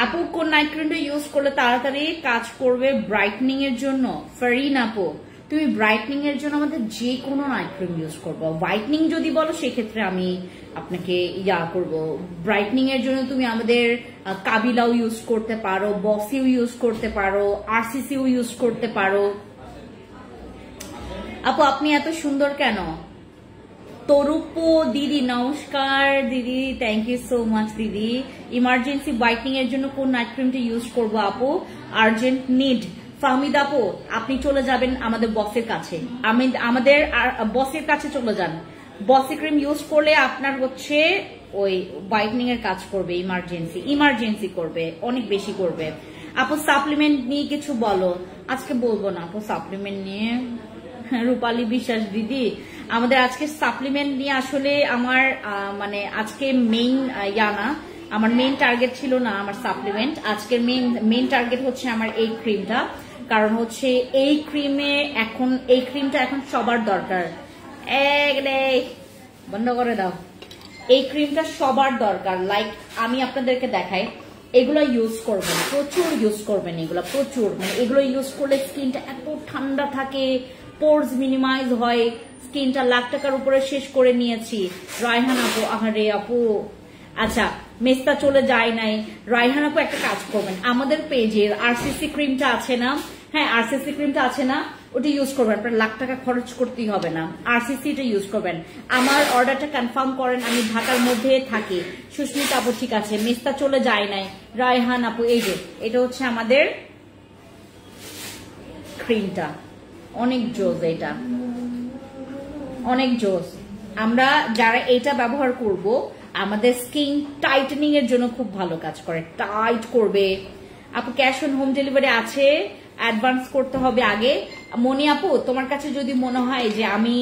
S1: আপু কোন নাইট ক্রিমটা ইউজ করলে তাড়াতাড়ি কাজ করবে ব্রাইটনিং এর জন্য? ফারিন আপু, তুমি ব্রাইটনিং এর জন্য আমাদের যে কোনো নাইট ক্রিম ইউজ করবো। হোয়াইটনিং যদি বলো সেক্ষেত্রে আমি আপনাকে ইয়া করব। ব্রাইটনিং এর জন্য তুমি আমাদের কাবিলাও ইউজ করতে পারো, বসিও ইউজ করতে পারো, আরসিসিও ইউজ করতে পারো। আপু আপনি এত সুন্দর কেন? তরুপু দিদি, নমস্কার দিদি, থ্যাংক ইউ সো মাচ দিদি। ইমার্জেন্সি হোয়াইটনিং এর জন্য কোন নাইট ক্রিমটা ইউজ করবো আপু? Urgent need. ফাহমিদ আপু, আপনি চলে যাবেন আমাদের বসের কাছে, আমাদের বসের কাছে চলে যান। বসি ক্রিম ইউজ করলে আপনার হচ্ছে ওই হোয়াইটনিং এর কাজ করবে, ইমার্জেন্সি করবে, অনেক বেশি করবে। আপু সাপ্লিমেন্ট নিয়ে কিছু বলো। আজকে বলবো না আপু সাপ্লিমেন্ট নিয়ে। রূপালী বিশ্বাস দিদি, আমাদের আজকে সাপ্লিমেন্ট নিয়ে আসলে আমার মানে আজকে মেইন না, আমার মেইন টার্গেট ছিল না আমার সাপ্লিমেন্ট। আজকের মেইন টার্গেট হচ্ছে আমার এই ক্রিমটা। কারণ হচ্ছে এই ক্রিমটা এখন সবার দরকার। বন্ধ করে দাও। এই ক্রিমটা সবার দরকার। লাইক আমি আপনাদেরকে দেখাই, এগুলো ইউজ করবেন, প্রচুর ইউজ করবেন এগুলো, প্রচুর। মানে এগুলো ইউজ করলে স্কিনটা এত ঠান্ডা থাকে, পোর্স মিনিমাইজ হয়, স্কিনটা লাখ টাকার উপরে শেষ করে নিয়েছি। রায়হান আপু, আহারে আপু, আচ্ছা মেস্তা চলে যায় নাই। রায়হান আপু একটা কাজ করবেন, আমাদের পেজের আরসিসি ক্রিমটা আছে না, হ্যাঁ আরসিসি ক্রিমটা আছে না, ওটা ইউজ করবেন। আপনার লাখ টাকা খরচ করতেই হবে না, আরসিসিটা ইউজ করবেন। আমার অর্ডারটা কনফার্ম করেন, আমি ঢাকার মধ্যে থাকি। সুস্মিতা আপু ঠিক আছে, মেস্তা চলে যায় নাই। রায়হান আপু, এই যে এটা হচ্ছে আমাদের ক্রিমটা, অনেক জোস, এটা অনেক জোস। আমরা যারা এটা ব্যবহার করব, আমাদের স্কিন টাইটেনিং এর জন্য খুব ভালো কাজ করে, টাইট করবে। আপু ক্যাশ অন হোম ডেলিভারি আছে, অ্যাডভান্স করতে হবে আগে। মনি আপু, তোমার কাছে যদি মনে হয় যে আমি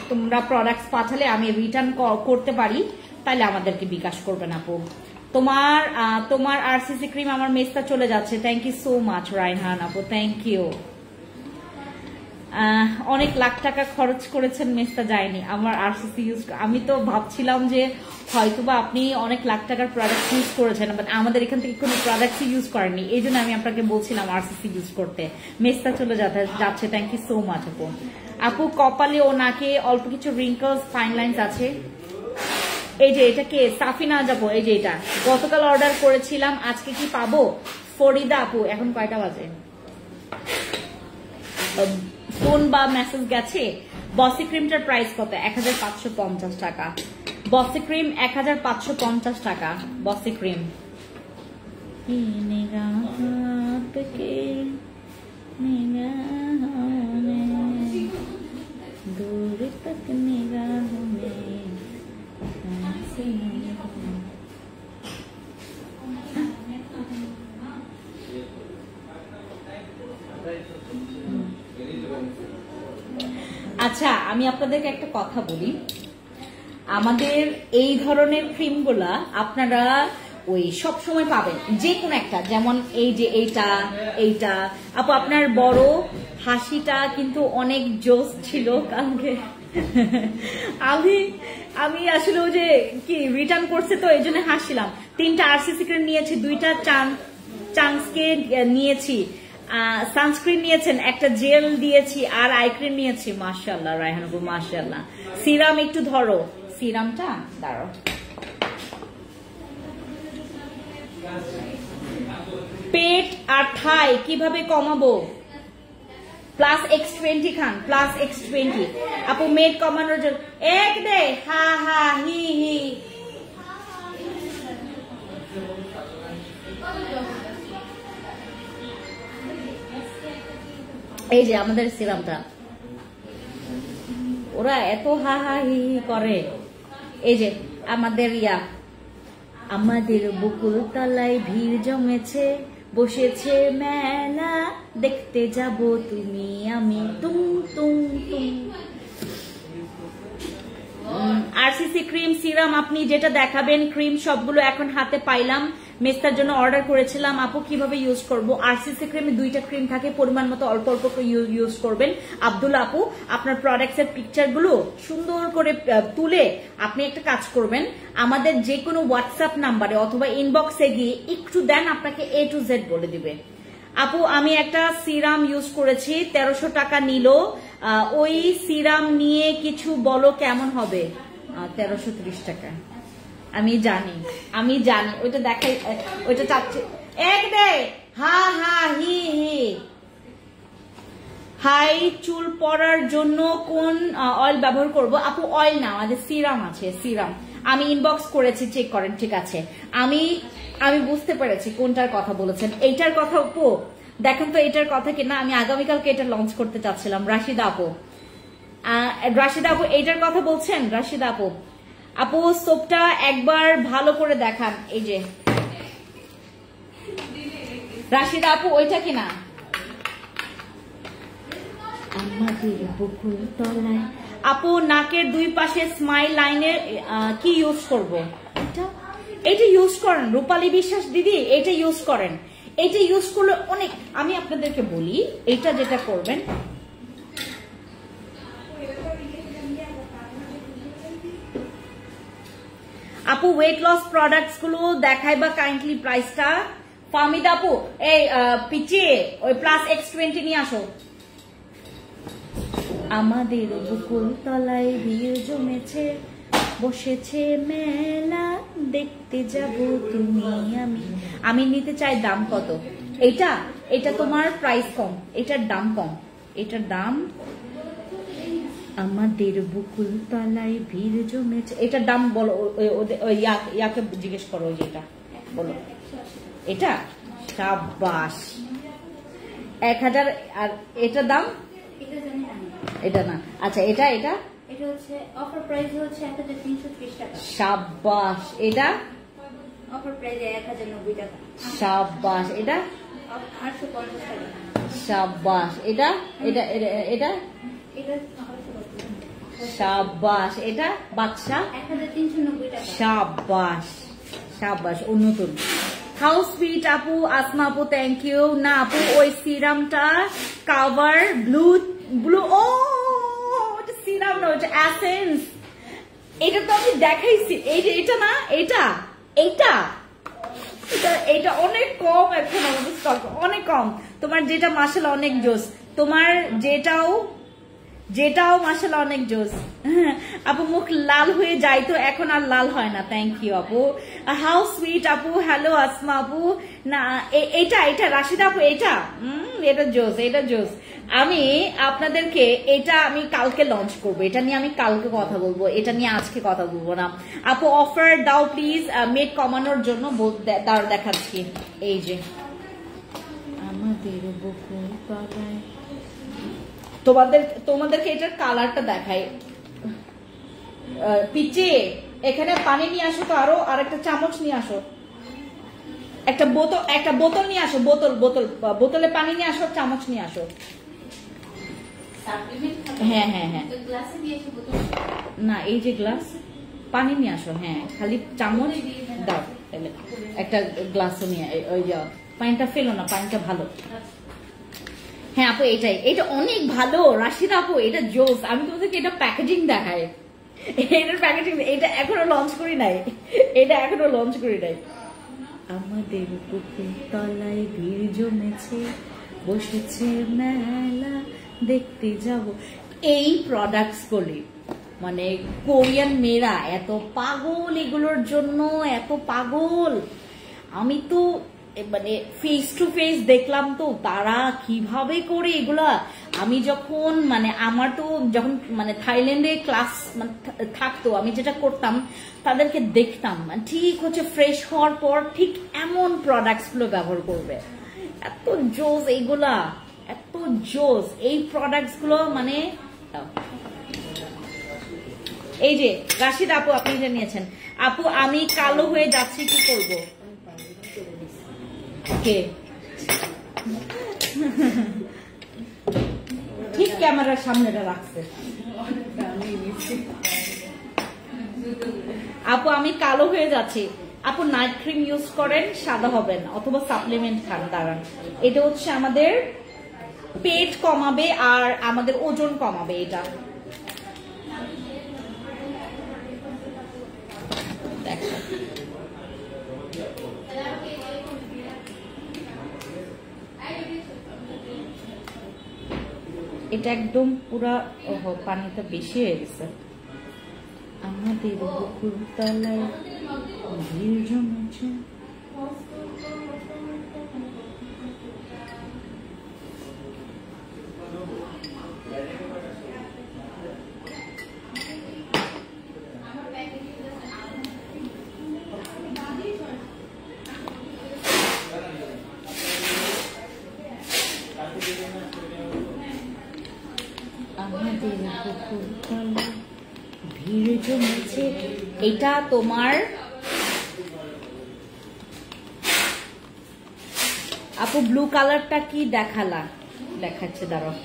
S1: তোমরা প্রোডাক্টস পাঠালে আমি রিটার্ন করতে পারি, তাহলে আমাদেরকে বিকাশ করবেন আপু। তোমার আরসিসি ক্রিম আমার মেস্তা চলে যাচ্ছে। Thank you so much Raihan আপু, থ্যাংক ইউ। অনেক লাখ টাকা খরচ করেছেন, মেস্তা যায়নি আমার আরসিসি ইউজ। আমি তো ভাবছিলাম যে হয়তোবা আপনি অনেক লাখ টাকার প্রোডাক্ট ইউজ করেছেন, আমাদের এখান থেকে কোনো প্রোডাক্টই ইউজ করেননি, এই জন্য আমি আপনাকে বলছিলাম আরসিসি ইউজ করতে। মেস্তা চলে যাচ্ছে, থ্যাংক ইউ সো মাচ আপু। আপু কপালে ও নাকে অল্প কিছু রিঙ্কলস, ফাইন লাইন্স আছে। এই যে এটা কে? সাফিনা যাবো। এই যে এটা গতকাল অর্ডার করেছিলাম, আজকে কি পাবো? ফরিদা আপু, এখন কয়টা বাজে? ফোন বা মেসেজ গেছে? বসি ক্রিমটার প্রাইস কত? 1550 টাকা। বসি ক্রিম 1550 টাকা। বসি ক্রিম দূর তক নিগাহ মে। আচ্ছা আমি আপনাদেরকে একটা কথা বলি, আমাদের এই ধরনের ক্রিমগুলা আপনারা ওই সব সময় পাবেন, যে কোনো একটা। যেমন এই যে এইটা আপু, আপনার বড় হাসিটা কিন্তু অনেক জোস ছিল কালকে। আমি আসলে ওই যে কি রিটার্ন করছে তো এই জন্য হাসছিলাম। 3টা আরসিসি ক্রিম নিয়েছি, 2টা চাংসকে নিয়েছি, সানস্ক্রিন নিয়েছেন, একটা জেল দিয়েছি, আর আই ক্রিম নিয়েছি। মাশাআল্লাহ রায়হান আপু, মাশাআল্লাহ। সিরাম একটু ধরো, সিরামটা দাঁড়াও। আর থাই কিভাবে কমাবো? +X20 খান, +X20 আপু মেড কমানোর জন্য এক দে হা হা হি হি। এই যে আমাদের সিরামটা, ওরা এত হা হা হি হি করে। এই যে আমাদের আমাদের বকুল তলায় ভিড় জমেছে, বসেছে মেলা, দেখতে যাব তুমি আমি, তুম তুম তুম। আরসিসি ক্রিম সিরাম আপনি যেটা দেখাবেন, ক্রিম সবগুলো এখন হাতে পাইলাম, মেস্তার জন্য অর্ডার করেছিলাম। আপু কিভাবে ইউজ করব? আরসিসি ক্রিমে 2টা ক্রিম থাকে, পরিমাণ মতো অল্প অল্প করে ইউজ করবেন। আব্দুল আপু আপনার প্রোডাক্টস এর পিকচার গুলো সুন্দর করে তুলে আপনি একটা কাজ করবেন, আমাদের যে কোনো হোয়াটসঅ্যাপ নাম্বারে অথবা ইনবক্সে গিয়ে একটু দেন, আপনাকে A to Z বলে দিবে। আপু আমি একটা সিরাম ইউজ করেছি, 1300 টাকা নিল। ওই সিরাম নিয়ে কিছু বলো কেমন হবে? 1330 টাকা। আমি জানি ওইটা দেখাই, ওইটা চাচ্ছে এক দে হা হা হি হি। হাই, চুল পড়ার জন্য কোন অয়েল ব্যবহার করব? আপু অয়েল না, আমাদের সিরাম আছে, সিরাম। আমি ইনবক্স করেছি, চেক করেন। ঠিক আছে, আমি বুঝতে পেরেছি কোনটার কথা বলেছেন। এইটার কথা আপু দেখেন তো, এটার কথা কি না? আমি আগামীকালকে এটা লঞ্চ করতে চাচ্ছিলাম। রাশিদা আপু এইটার কথা বলছেন? রাশিদা আপু সোপটা একবার ভালো করে দেখান। এই যে রাশিদা আপু, ওইটা কিনা? আমাদের বকুল তলায়। আপু নাকের 2 পাশে স্মাইল লাইনের কি ইউজ করব? এটা ইউজ করেন রূপালী বিশ্বাস দিদি, এটা ইউজ করেন। এটা ইউজ করলে অনেক, আমি আপনাদেরকে বলি, এটা যেটা করবেন, আপু ওয়েট লস প্রোডাক্টস গুলো দেখাই বা কাইন্ডলি প্রাইসটা। ফাহমিদ আপু এই পিছিয়ে ওই +X20 নিয়ে আসো। আমাদের বকুল তলায় ভিড় জমেছে, বসেছে মেলা, দেখতে যাব তুমি আমি নিতে চাই। দাম কত? এটা তোমার প্রাইস কম, এটার দাম কম, এটার দাম। আমাদের বকুল তলায় ভিড় জমেছে, এটার দাম বলো, ইয়াকে জিজ্ঞেস করো, যেটা বলো। এটা সাবাস 1000। আর এটার দাম? এটা না, আচ্ছা এটা
S2: হচ্ছে অফার প্রাইস হচ্ছে 1330 টাকা।
S1: সাবাস। এটা
S2: অফার প্রাইস 1090 টাকা।
S1: সাবাস। এটা
S2: 850 টাকা।
S1: সাবাস। এটা সাবাস। এটা বাদশা
S2: 1390 টাকা।
S1: সাবাস ও নতুন। হাউ সুইট আপু, আসমা আপু থ্যাংক ইউ। না আপু ওই সিরামটা কাভার ব্লু ও সিরাম না, ওটা এসেন্স। এটা তো আমি দেখাইছি। এটা না, এটা অনেক কম এখন আমাদের স্টক, অনেক কম। তোমার যেটা মাশাআল্লাহ অনেক জোস, তোমার যেটাও মাশাআল্লাহ অনেক জোস। আপু মুখ লাল হয়ে যায় তো, এখন আর লাল হয় না। থ্যাংক ইউ আপু। হাউ সুইট আপু, হ্যালো আসমা আপু। না এটা রাশিদা আপু, এটা জোস। আমি আপনাদেরকে এটা আমি কালকে লঞ্চ করবো, এটা নিয়ে আমি কালকে কথা বলবো, এটা নিয়ে আজকে কথা বলবো না। আপু অফার দাও প্লিজ, মেড কমানোর জন্য দেখাচ্ছি। এই যে আমাদের বকুল তলায়, তোমাদেরকে এটার কালারটা দেখাই। পিচে এখানে পানি নিয়ে আসো তো, আর একটা চামচ নিয়ে আসো, একটা বোতল নিয়ে আসো, বোতলে পানি নিয়ে আসো, চামচ নিয়ে আসো। হ্যাঁ না, এই যে গ্লাস, পানি নিয়ে আসো। হ্যাঁ, খালি চামচ দাও, একটা গ্লাসও নিয়ে। ওই যে পানিটা ফেলো না, পানিটা ভালো। হ্যাঁ আপু এটা অনেক ভালো রাশিদা আপু, এটা জোস। আমি তোমাদেরকে এটা প্যাকেজিং দেখাই, এটার প্যাকেজিং, এটা এখনো লঞ্চ করি নাই। আমাদের বকুল তলায় ভিড় জমেছে, বসেছে মেলা, দেখতে যাব। এই প্রোডাক্টস গুলি মানে কোরিয়ান মেয়েরা এত পাগল এগুলোর জন্য, এত পাগল। আমি তো মানে ফেস টু ফেস দেখলাম তো তারা কিভাবে করে এগুলা। আমি যখন মানে আমার তো যখন মানে থাইল্যান্ডে ক্লাস মানে থাকতো, আমি যেটা করতাম তাদেরকে দেখতাম মানে ঠিক হচ্ছে ফ্রেশ হওয়ার পর ঠিক এমন প্রোডাক্টস গুলো ব্যবহার করবে। এত জোস এইগুলা, এত জোস এই প্রোডাক্টস গুলো। মানে এই যে রাশিদ আপু আপনি এটা নিয়েছেন। আপু আমি কালো হয়ে যাচ্ছি, কি করবো? কে ঠিক ক্যামেরার সামনেটা রাখছে। আপু আমি কালো হয়ে যাচ্ছি। আপু নাইট ক্রিম ইউজ করেন, সাদা হবেন, অথবা সাপ্লিমেন্ট খান। দাঁড়ান, এটা হচ্ছে আমাদের পেট কমাবে আর আমাদের ওজন কমাবে। এটা দেখো, এটা একদম পুরা পানিটা বেশি হয়ে গেছে। আমাদের বকুল তলায় ভিড় জমেছে। ভিড় জমেছে। এটা তোমার আপু ব্লু কালারটা কি দেখালা? দেখাচ্ছে, দাঁড়াও।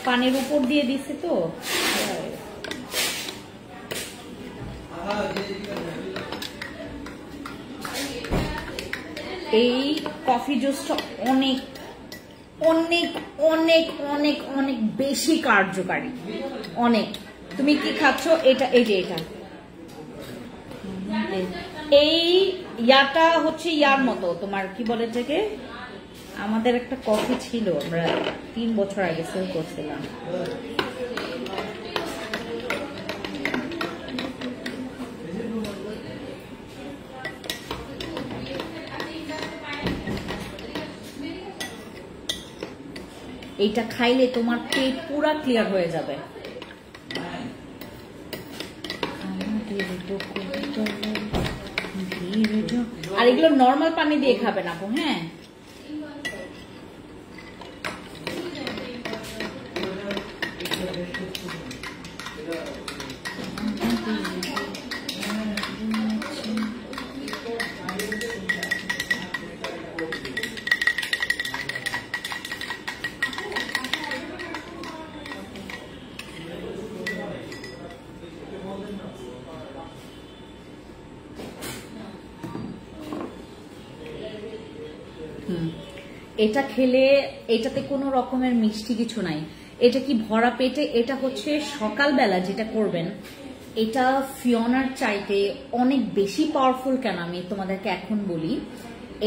S1: পানির উপর দিয়ে দিছে তো। এই কফি জুসটা অনেক অনেক অনেক অনেক অনেক বেশি কার্যকারী, অনেক। তুমি কি খাচ্ছ? এটা, এই যে এটা, এই ইয়াটা হচ্ছে ইয়ার মতো, তোমার কি বলে থেকে আমাদের একটা কফি ছিল, আমরা 3 বছর আগে সেল করছিলাম। এইটা খাইলে তোমার পেট পুরা ক্লিয়ার হয়ে যাবে। আর এগুলো নর্মাল পানি দিয়ে খাবেন আপু, হ্যাঁ। এটা খেলে এটাতে কোনো রকমের মিষ্টি কিছু নাই। এটা কি ভরা পেটে, এটা হচ্ছে সকালবেলা যেটা করবেন, এটা ফিওনার চাইতে অনেক বেশি পাওয়ারফুল। কেন আমি তোমাদেরকে এখন বলি,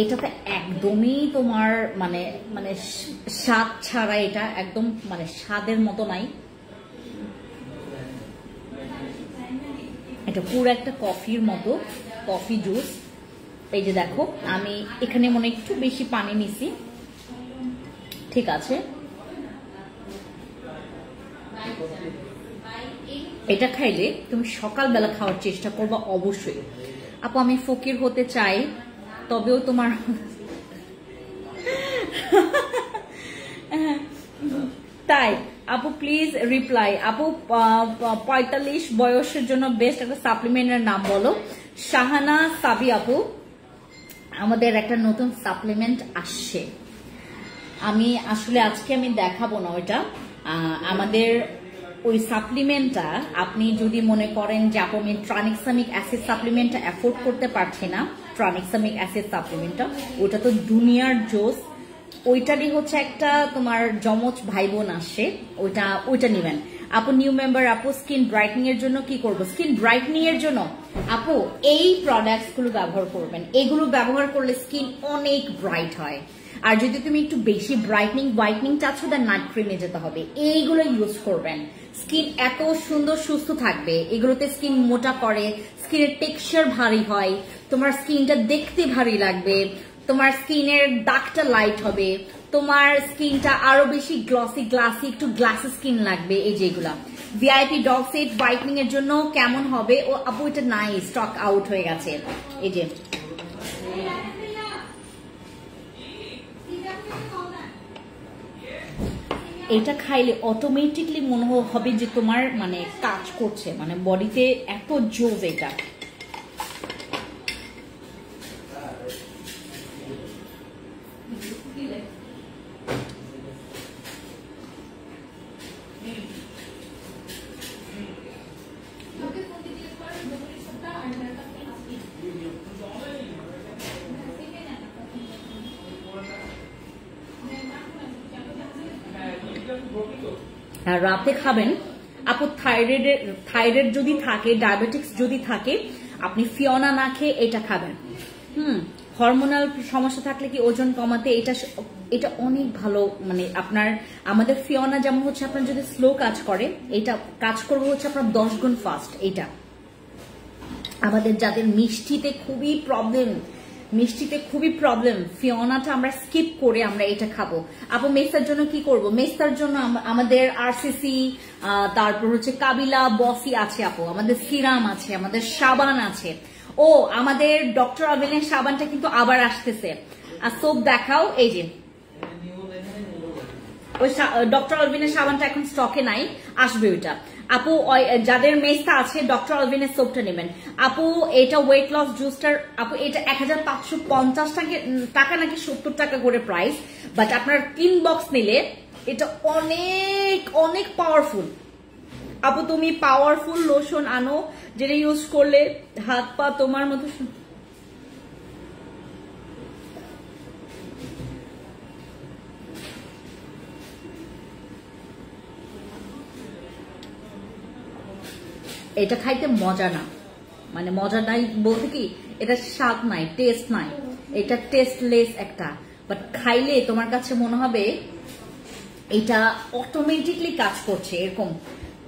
S1: এটাতে একদমই তোমার মানে মানে স্বাদ ছাড়া, এটা একদম মানে স্বাদের মতো নাই। এটা পুরো একটা কফির মতো, কফি জুস। এই যে দেখো, আমি এখানে মনে একটু বেশি পানি নিছি, ঠিক আছে। এটা খাইলে তুমি সকালবেলা খাওয়ার চেষ্টা করবা অবশ্যই। আপু আমি ফকির হতে চাই, তবেও তোমার তাই আপু প্লিজ রিপ্লাই। আপু 45 বয়সের জন্য বেস্ট একটা সাপ্লিমেন্টের নাম বলো। শাহানা সাবি আপু, আমাদের একটা নতুন সাপ্লিমেন্ট আসছে। আমি আসলে আজকে আমি দেখাবো না ওইটা। আমাদের ওই সাপ্লিমেন্টটা আপনি যদি মনে করেন যে আপু আমি ট্রানিক্সামিক অ্যাসিড সাপ্লিমেন্টটা অ্যাফোর্ড করতে পারছি না, ট্রানিক্সামিক অ্যাসিড সাপ্লিমেন্টটা ওটা তো দুনিয়ার জোস, ওইটারই হচ্ছে একটা তোমার যমজ ভাই বোন আসে, ওইটা নেবেন আপু। নিউ মেম্বার আপু, স্কিন ব্রাইটনিং এর জন্য কি করব? স্কিন ব্রাইটনিং এর জন্য আপু এই প্রোডাক্টস গুলো ব্যবহার করবেন। এগুলো ব্যবহার করলে স্কিন অনেক ব্রাইট হয়। আর যদি তুমি একটু বেশি ব্রাইটনিং হোয়াইটনিং চাচ্ছ, দেন নাইট ক্রিমে যেতে হবে। এইগুলো ইউজ করবেন, স্কিন এত সুন্দর সুস্থ থাকবে। এগুলোতে স্কিন মোটা করে, স্কিনের টেক্সচার ভারী হয়, তোমার স্কিনটা দেখতে ভারী লাগবে, তোমার স্কিনের দাগটা লাইট হবে, তোমার স্কিনটা আরো বেশি গ্লাসি একটু গ্লাসি স্কিন লাগবে। এই যেগুলা ভিআইপি ডগ সেট হোয়াইটনিং এর জন্য কেমন হবে? ও আপু এটা নাই, স্টক আউট হয়ে গেছে। এই যে এটা খাইলে অটোমেটিকলি মনে হবে যে তোমার মানে কাজ করছে, মানে বডিতে এত জোস এটা। রাতে খাবেন আপু, থাইরয়েড যদি থাকে, ডায়াবেটিক্স যদি থাকে, আপনি ফিওনা না খেয়ে এটা খাবেন। হরমোনাল সমস্যা থাকলে কি ওজন কমাতে এটা অনেক ভালো। মানে আমাদের ফিওনা যেমন হচ্ছে আপনার যদি স্লো কাজ করে, এটা কাজ করবে হচ্ছে আপনার 10 গুণ ফাস্ট। এটা আমাদের যাদের মিষ্টিতে খুবই প্রবলেম, ফিওনাটা আমরা স্কিপ করে আমরা এটা খাবো। আপু মেস্তার জন্য কি করব? মেস্তার জন্য আমাদের আরসিসি, তারপর হচ্ছে কাবিলা, বসি আছে আপু, আমাদের সিরাম আছে, আমাদের সাবান আছে। ও আমাদের ডক্টর আলভিনের সাবানটা কিন্তু আবার আসতেছে। আর সোপ দেখাও, এই যে ওই ডক্টর আলভিনের সাবানটা এখন স্টকে নাই, আসবে ওইটা। আপু যাদের মেস্তা আছে ডক্টর আলভিনের সোপটা নেবেন। আপু এটা ওয়েট লস জুসটার আপু এটা 1550 টাকা নাকি 70 টাকা করে প্রাইস, বাট আপনার 3 বক্স নিলে এটা অনেক অনেক পাওয়ারফুল। আপু তুমি পাওয়ারফুল লোশন আনো যেটা ইউজ করলে হাত পা তোমার মতো। এটা খাইতে মজা না, মানে মজা নাই বলতে কি, এটা স্বাদ নাই, টেস্ট নাই, এটা টেস্টলেস একটা। বাট খাইলে তোমার কাছে মনে হবে এটা অটোমেটিকলি কাজ করছে, এরকম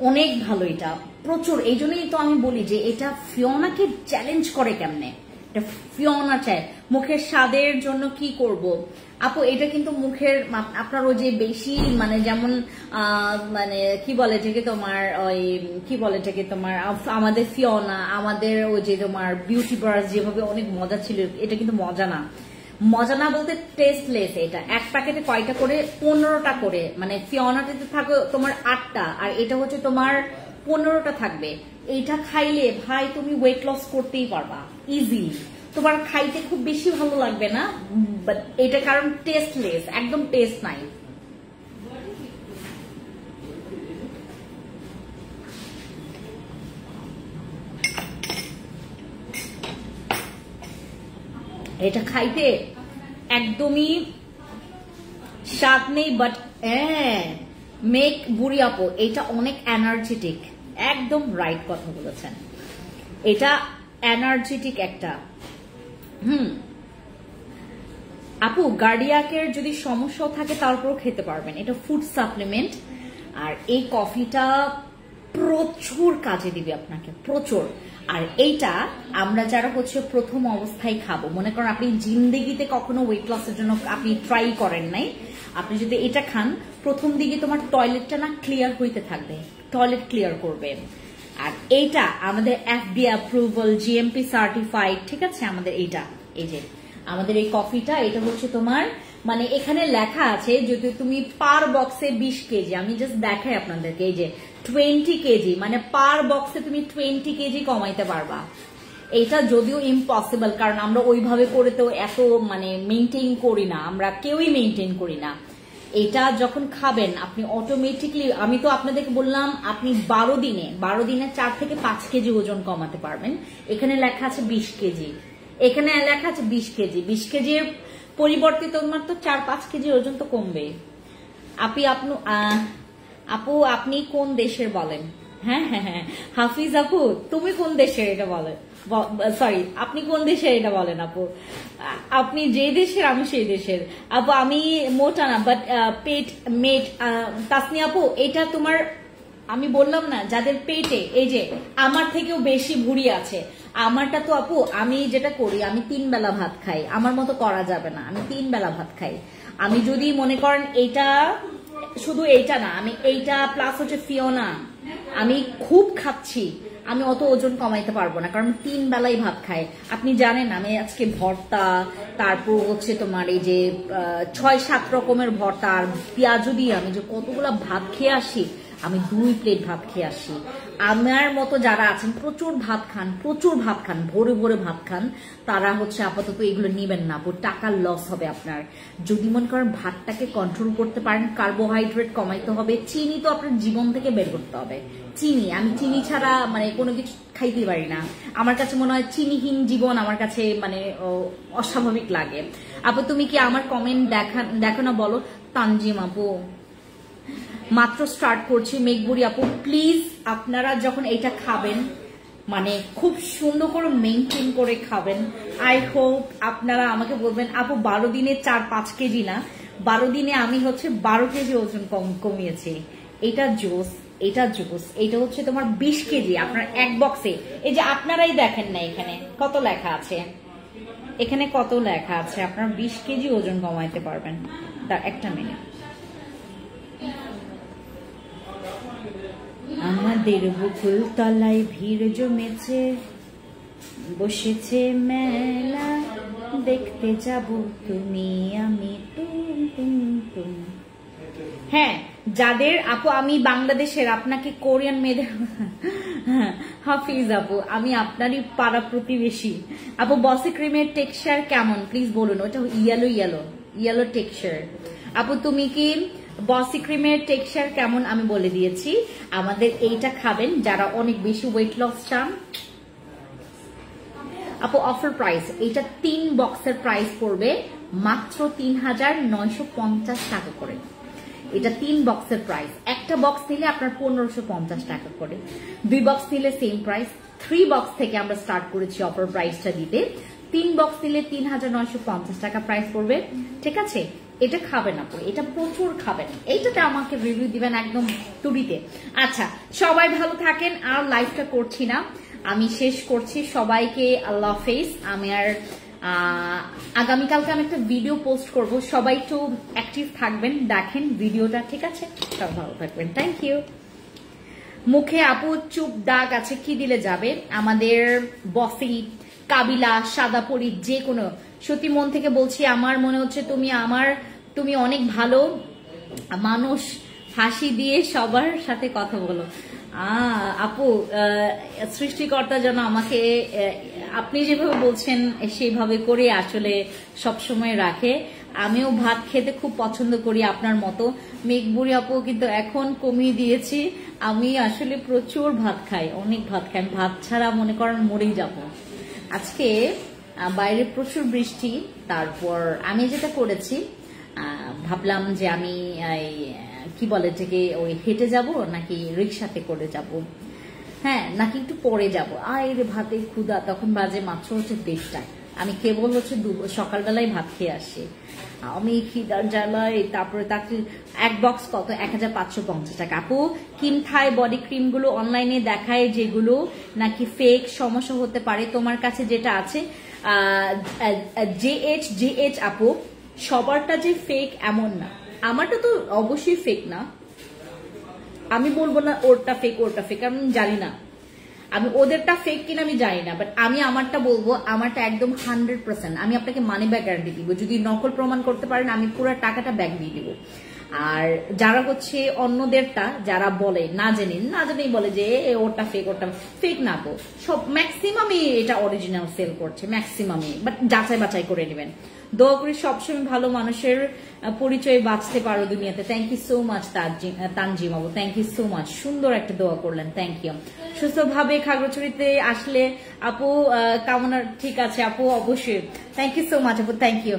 S1: অনেক ভালো এটা প্রচুর। এই জন্যই তো আমি বলি যে এটা ফিওনাকে চ্যালেঞ্জ করে। কেমনে এটা ফিওনা চায় মুখের স্বাদের জন্য কি করব? আপু এটা কিন্তু মুখের আপনার ওই যে বেশি মানে যেমন মানে কি বলে এটাকে তোমার ওই কি বলে এটাকে তোমার আমাদের ফিওনা, আমাদের ওই যে তোমার বিউটি ব্রাশ যেভাবে অনেক মজা ছিল, এটা কিন্তু মজা না। মজা না বলতে টেস্টলেস। এটা এক প্যাকেটে কয়টা করে? 15টা করে। মানে ফিওনাটাতে থাকে তোমার 8টা, আর এটা হচ্ছে তোমার 15টা থাকবে। এইটা খাইলে ভাই তুমি ওয়েট লস করতেই পারবা ইজিলি। তোমার খাইতে খুব বেশি ভালো লাগবে না, বাট এটা কারণ টেস্টলেস, একদম টেস্ট নাই। এটা খাইতে একদমই স্বাদ নেই, বাট মেক বুড়ি আপু এটা অনেক এনার্জেটিক। একদম রাইট কথা বলেছেন, এটা এনার্জেটিক একটা। আপু গার্ডিয়াকের যদি সমস্যাও থাকে তারপরও খেতে পারবেন, এটা ফুড সাপ্লিমেন্ট। আর এই কফিটা প্রচুর কাজে দিবে আপনাকে, প্রচুর। আর এইটা আমরা যারা হচ্ছে প্রথম অবস্থায় খাবো, মনে করেন আপনি জিন্দেগিতে কখনো ওয়েট লসের জন্য আপনি ট্রাই করেন নাই, আপনি যদি এটা খান প্রথম দিকে তোমার টয়লেটটা না ক্লিয়ার হইতে থাকবে, টয়লেট ক্লিয়ার করবে। আর এইটা আমাদের এফডি অ্যাপ্রুভাল, জিএমপি সার্টিফাইড, ঠিক আছে। আমাদের এইটা এই যে আমাদের এই কফিটা, এটা হচ্ছে তোমার মানে এখানে লেখা আছে যদি তুমি পার বক্সে 20 কেজি, আমি জাস্ট দেখাই আপনাদেরকে, এই যে 20 কেজি, মানে পার বক্সে তুমি 20 কেজি কমাইতে পারবা। এটা যদিও ইম্পসিবল, কারণ আমরা ওইভাবে করে তো এত মানে মেনটেন করি না, আমরা কেউই মেনটেন করি না। এটা যখন খাবেন আপনি অটোমেটিকলি, আমি তো আপনাদেরকে বললাম আপনি 12 দিনে 4 থেকে 5 কেজি ওজন কমাতে পারবেন। এখানে লেখা আছে 20 কেজি, এখানে লেখা আছে 20 কেজি। 20 কেজির পরিবর্তে তোমার তো 4-5 কেজি ওজন তো কমবে। আপু আপনি কোন দেশের বলেন? হ্যাঁ হ্যাঁ হ্যাঁ হাফিজ আপু তুমি কোন দেশের এটা বলেন, সরি আপনি কোন দেশের এটা বলেন আপু। আপনি যে দেশের আমি সেই দেশের আপু। আমি মোটা না বাট পেট মেট। তাসনিয়া আপু এটা তোমার, আমি বললাম না যাদের পেটে এই যে আমার থেকেও বেশি ভুঁড়ি আছে, আমারটা তো আপু আমি যেটা করি আমি 3 বেলা ভাত খাই, আমার মতো করা যাবে না, আমি 3 বেলা ভাত খাই। আমি যদি মনে করেন এইটা শুধু এইটা না, আমি এইটা প্লাস হচ্ছে ফিওনা আমি খুব খাচ্ছি, আমি অত ওজন কমাইতে পারবো না, কারণ 3 বেলাই ভাত খাই। আপনি জানেন আমি আজকে ভর্তা, তারপর হচ্ছে তোমার এই যে 6-7 রকমের ভর্তা আর পেঁয়াজু দিয়ে আমি যে কতগুলা ভাত খেয়ে আসি, আমি 2 প্লেট ভাত খেয়ে আসি। আমার মতো যারা আছেন প্রচুর ভাত খান, ভোরে ভোরে ভাত খান, তারা হচ্ছে আপাতত এগুলো নিবেন না, টাকার লস হবে আপনার। যদি মনে করেন ভাতটাকে কন্ট্রোল করতে পারেন, কার্বোহাইড্রেট কমাইতে হবে, চিনি তো আপনার জীবন থেকে বের করতে হবে। চিনি, আমি চিনি ছাড়া মানে কোনো কিছু খাইতে পারি না, আমার কাছে মনে হয় চিনিহীন জীবন আমার কাছে মানে অস্বাভাবিক লাগে। আপু তুমি কি আমার কমেন্ট দেখো না বলো। তানজিম আপু মাত্র স্টার্ট করছি। মেঘবুড়ি আপু প্লিজ আপনারা যখন এটা খাবেন মানে খুব সুন্দর করে মেনটেন করে খাবেন। আই হোপ আপনারা আমাকে বলবেন আপু 12 দিনে 4-5 কেজি না, 12 দিনে আমি হচ্ছে 12 কেজি ওজন কমিয়েছি। এটা জোস, এটা হচ্ছে তোমার 20 কেজি আপনার এক বক্সে। এই যে আপনারাই দেখেন না এখানে কত লেখা আছে, এখানে কত লেখা আছে, আপনারা 20 কেজি ওজন কমাইতে পারবেন। তার একটা মিনিট। আমাদের বকুল তলায় ভিড় জমেছে, বসেছে মেলা, দেখতে যাব তুমি আমি টুম টুম টুম। হ্যাঁ যাদের আপু আমি বাংলাদেশের, আপনাকে কোরিয়ান মেয়েদের হাফিজ আপু আমি আপনারই পাড়া প্রতিবেশী। আপু বসি ক্রিমের টেক্সচার কেমন প্লিজ বলুন। ওটা ইয়েলো টেক্সচার। আপু তুমি কি বসি ক্রিমের টেক্সচার কেমন আমি বলে দিয়েছি। আমাদের এইটা খাবেন যারা অনেক বেশি ওয়েট লস চান। আপু অফার প্রাইস, এইটা 3 বক্সের প্রাইস পড়বে মাত্র 3950 টাকা করে। এটা 3 বক্সের প্রাইস, একটা বক্স নিলে আপনার 1550 টাকা করে, 2 বক্স নিলে সেম প্রাইস। 3 বক্স থেকে আমরা স্টার্ট করেছি অফার প্রাইসটা দিতে, 3 বক্স নিলে 3950 টাকা প্রাইস পড়বে। ঠিক আছে, এটা খাবেন আপু, এটা প্রচুর খাবেন, এইটাতে আমাকে রিভিউ দিবেন একদম তুড়িতে। আচ্ছা সবাই ভালো থাকেন, আর লাইভটা করছি না, আমি শেষ করছি। সবাইকে আল্লাহ হাফেজ। আমি আর আগামীকালকে আমি একটা ভিডিও পোস্ট করব, সবাই একটু অ্যাক্টিভ থাকবেন, দেখেন ভিডিওটা। ঠিক আছে, সবাই ভালো থাকবেন, থ্যাংক ইউ। মুখে আপু চুপ দাগ আছে, কি দিলে যাবে? আমাদের বসি, কাবিলা, সাদা পরি, যে কোনো, সত্যি মন থেকে বলছি, আমার মনে হচ্ছে তুমি অনেক ভালো মানুষ, হাসি দিয়ে সবার সাথে কথা বলো। আপু সৃষ্টিকর্তা যেন আমাকে আপনি যেভাবে বলছেন সেইভাবে করে আসলে সবসময় রাখে। আমিও ভাত খেতে খুব পছন্দ করি আপনার মতো। মেঘবুড়ি আপু কিন্তু এখন কমিয়ে দিয়েছি, আমি আসলে প্রচুর ভাত খাই, অনেক ভাত খাই, ভাত ছাড়া মনে করেন মরেই যাব। আজকে বাইরে প্রচুর বৃষ্টি, তারপর আমি যেটা করেছি ভাবলাম যে আমি কি বলে এটাকে ওই হেঁটে যাব নাকি রিক্সাতে করে যাব, হ্যাঁ নাকি একটু পরে যাব। এর ভাতে ক্ষুধা, তখন বাজে মাত্র হচ্ছে 1:30। আমি কেবল হচ্ছে সকালবেলায় ভাত খেয়ে আসি, আমি খিদার জ্বালায়। তারপরে তাকে এক বক্স কত 1550 টাকা। আপু কিনথায় বডি ক্রিম গুলো অনলাইনে দেখায় যেগুলো নাকি ফেক, সমস্যা হতে পারে, তোমার কাছে যেটা আছে জেএইচ আপু সবারটা যে ফেক এমন না, আমারটা তো অবশ্যই ফেক না, আমি বলবো না ওরটা ফেক, আমি জানি না, আমি ওদেরটা ফেক কিনা আমি জানি না, বাট আমি আমারটা বলবো, আমারটা একদম 100%। আমি আপনাকে মানি ব্যাক গ্যারান্টি দিব, যদি নকল প্রমাণ করতে পারেন আমি পুরো টাকাটা ব্যাক দিয়ে দিব। আর যারা হচ্ছে অন্যদেরটা যারা বলে না জেনেই বলে যে ওটা ফেক না, তো সব ম্যাক্সিমামই এটা অরিজিনাল সেল করছে, ম্যাক্সিমামই, বাট যাচাই বাছাই করে নেবেন। দোয়া করি সবসময় ভালো মানুষের পরিচয় বাঁচতে পারো দুনিয়াতে। Thank you so much Tanzim বাবু, থ্যাংক ইউ সো মাচ, সুন্দর একটা দোয়া করলেন, থ্যাংক ইউ। সুস্থভাবে খাগড়াছড়িতে আসলে আপু কামনা, ঠিক আছে আপু অবশ্যই, থ্যাংক ইউ সো মাচ আপু, থ্যাংক ইউ।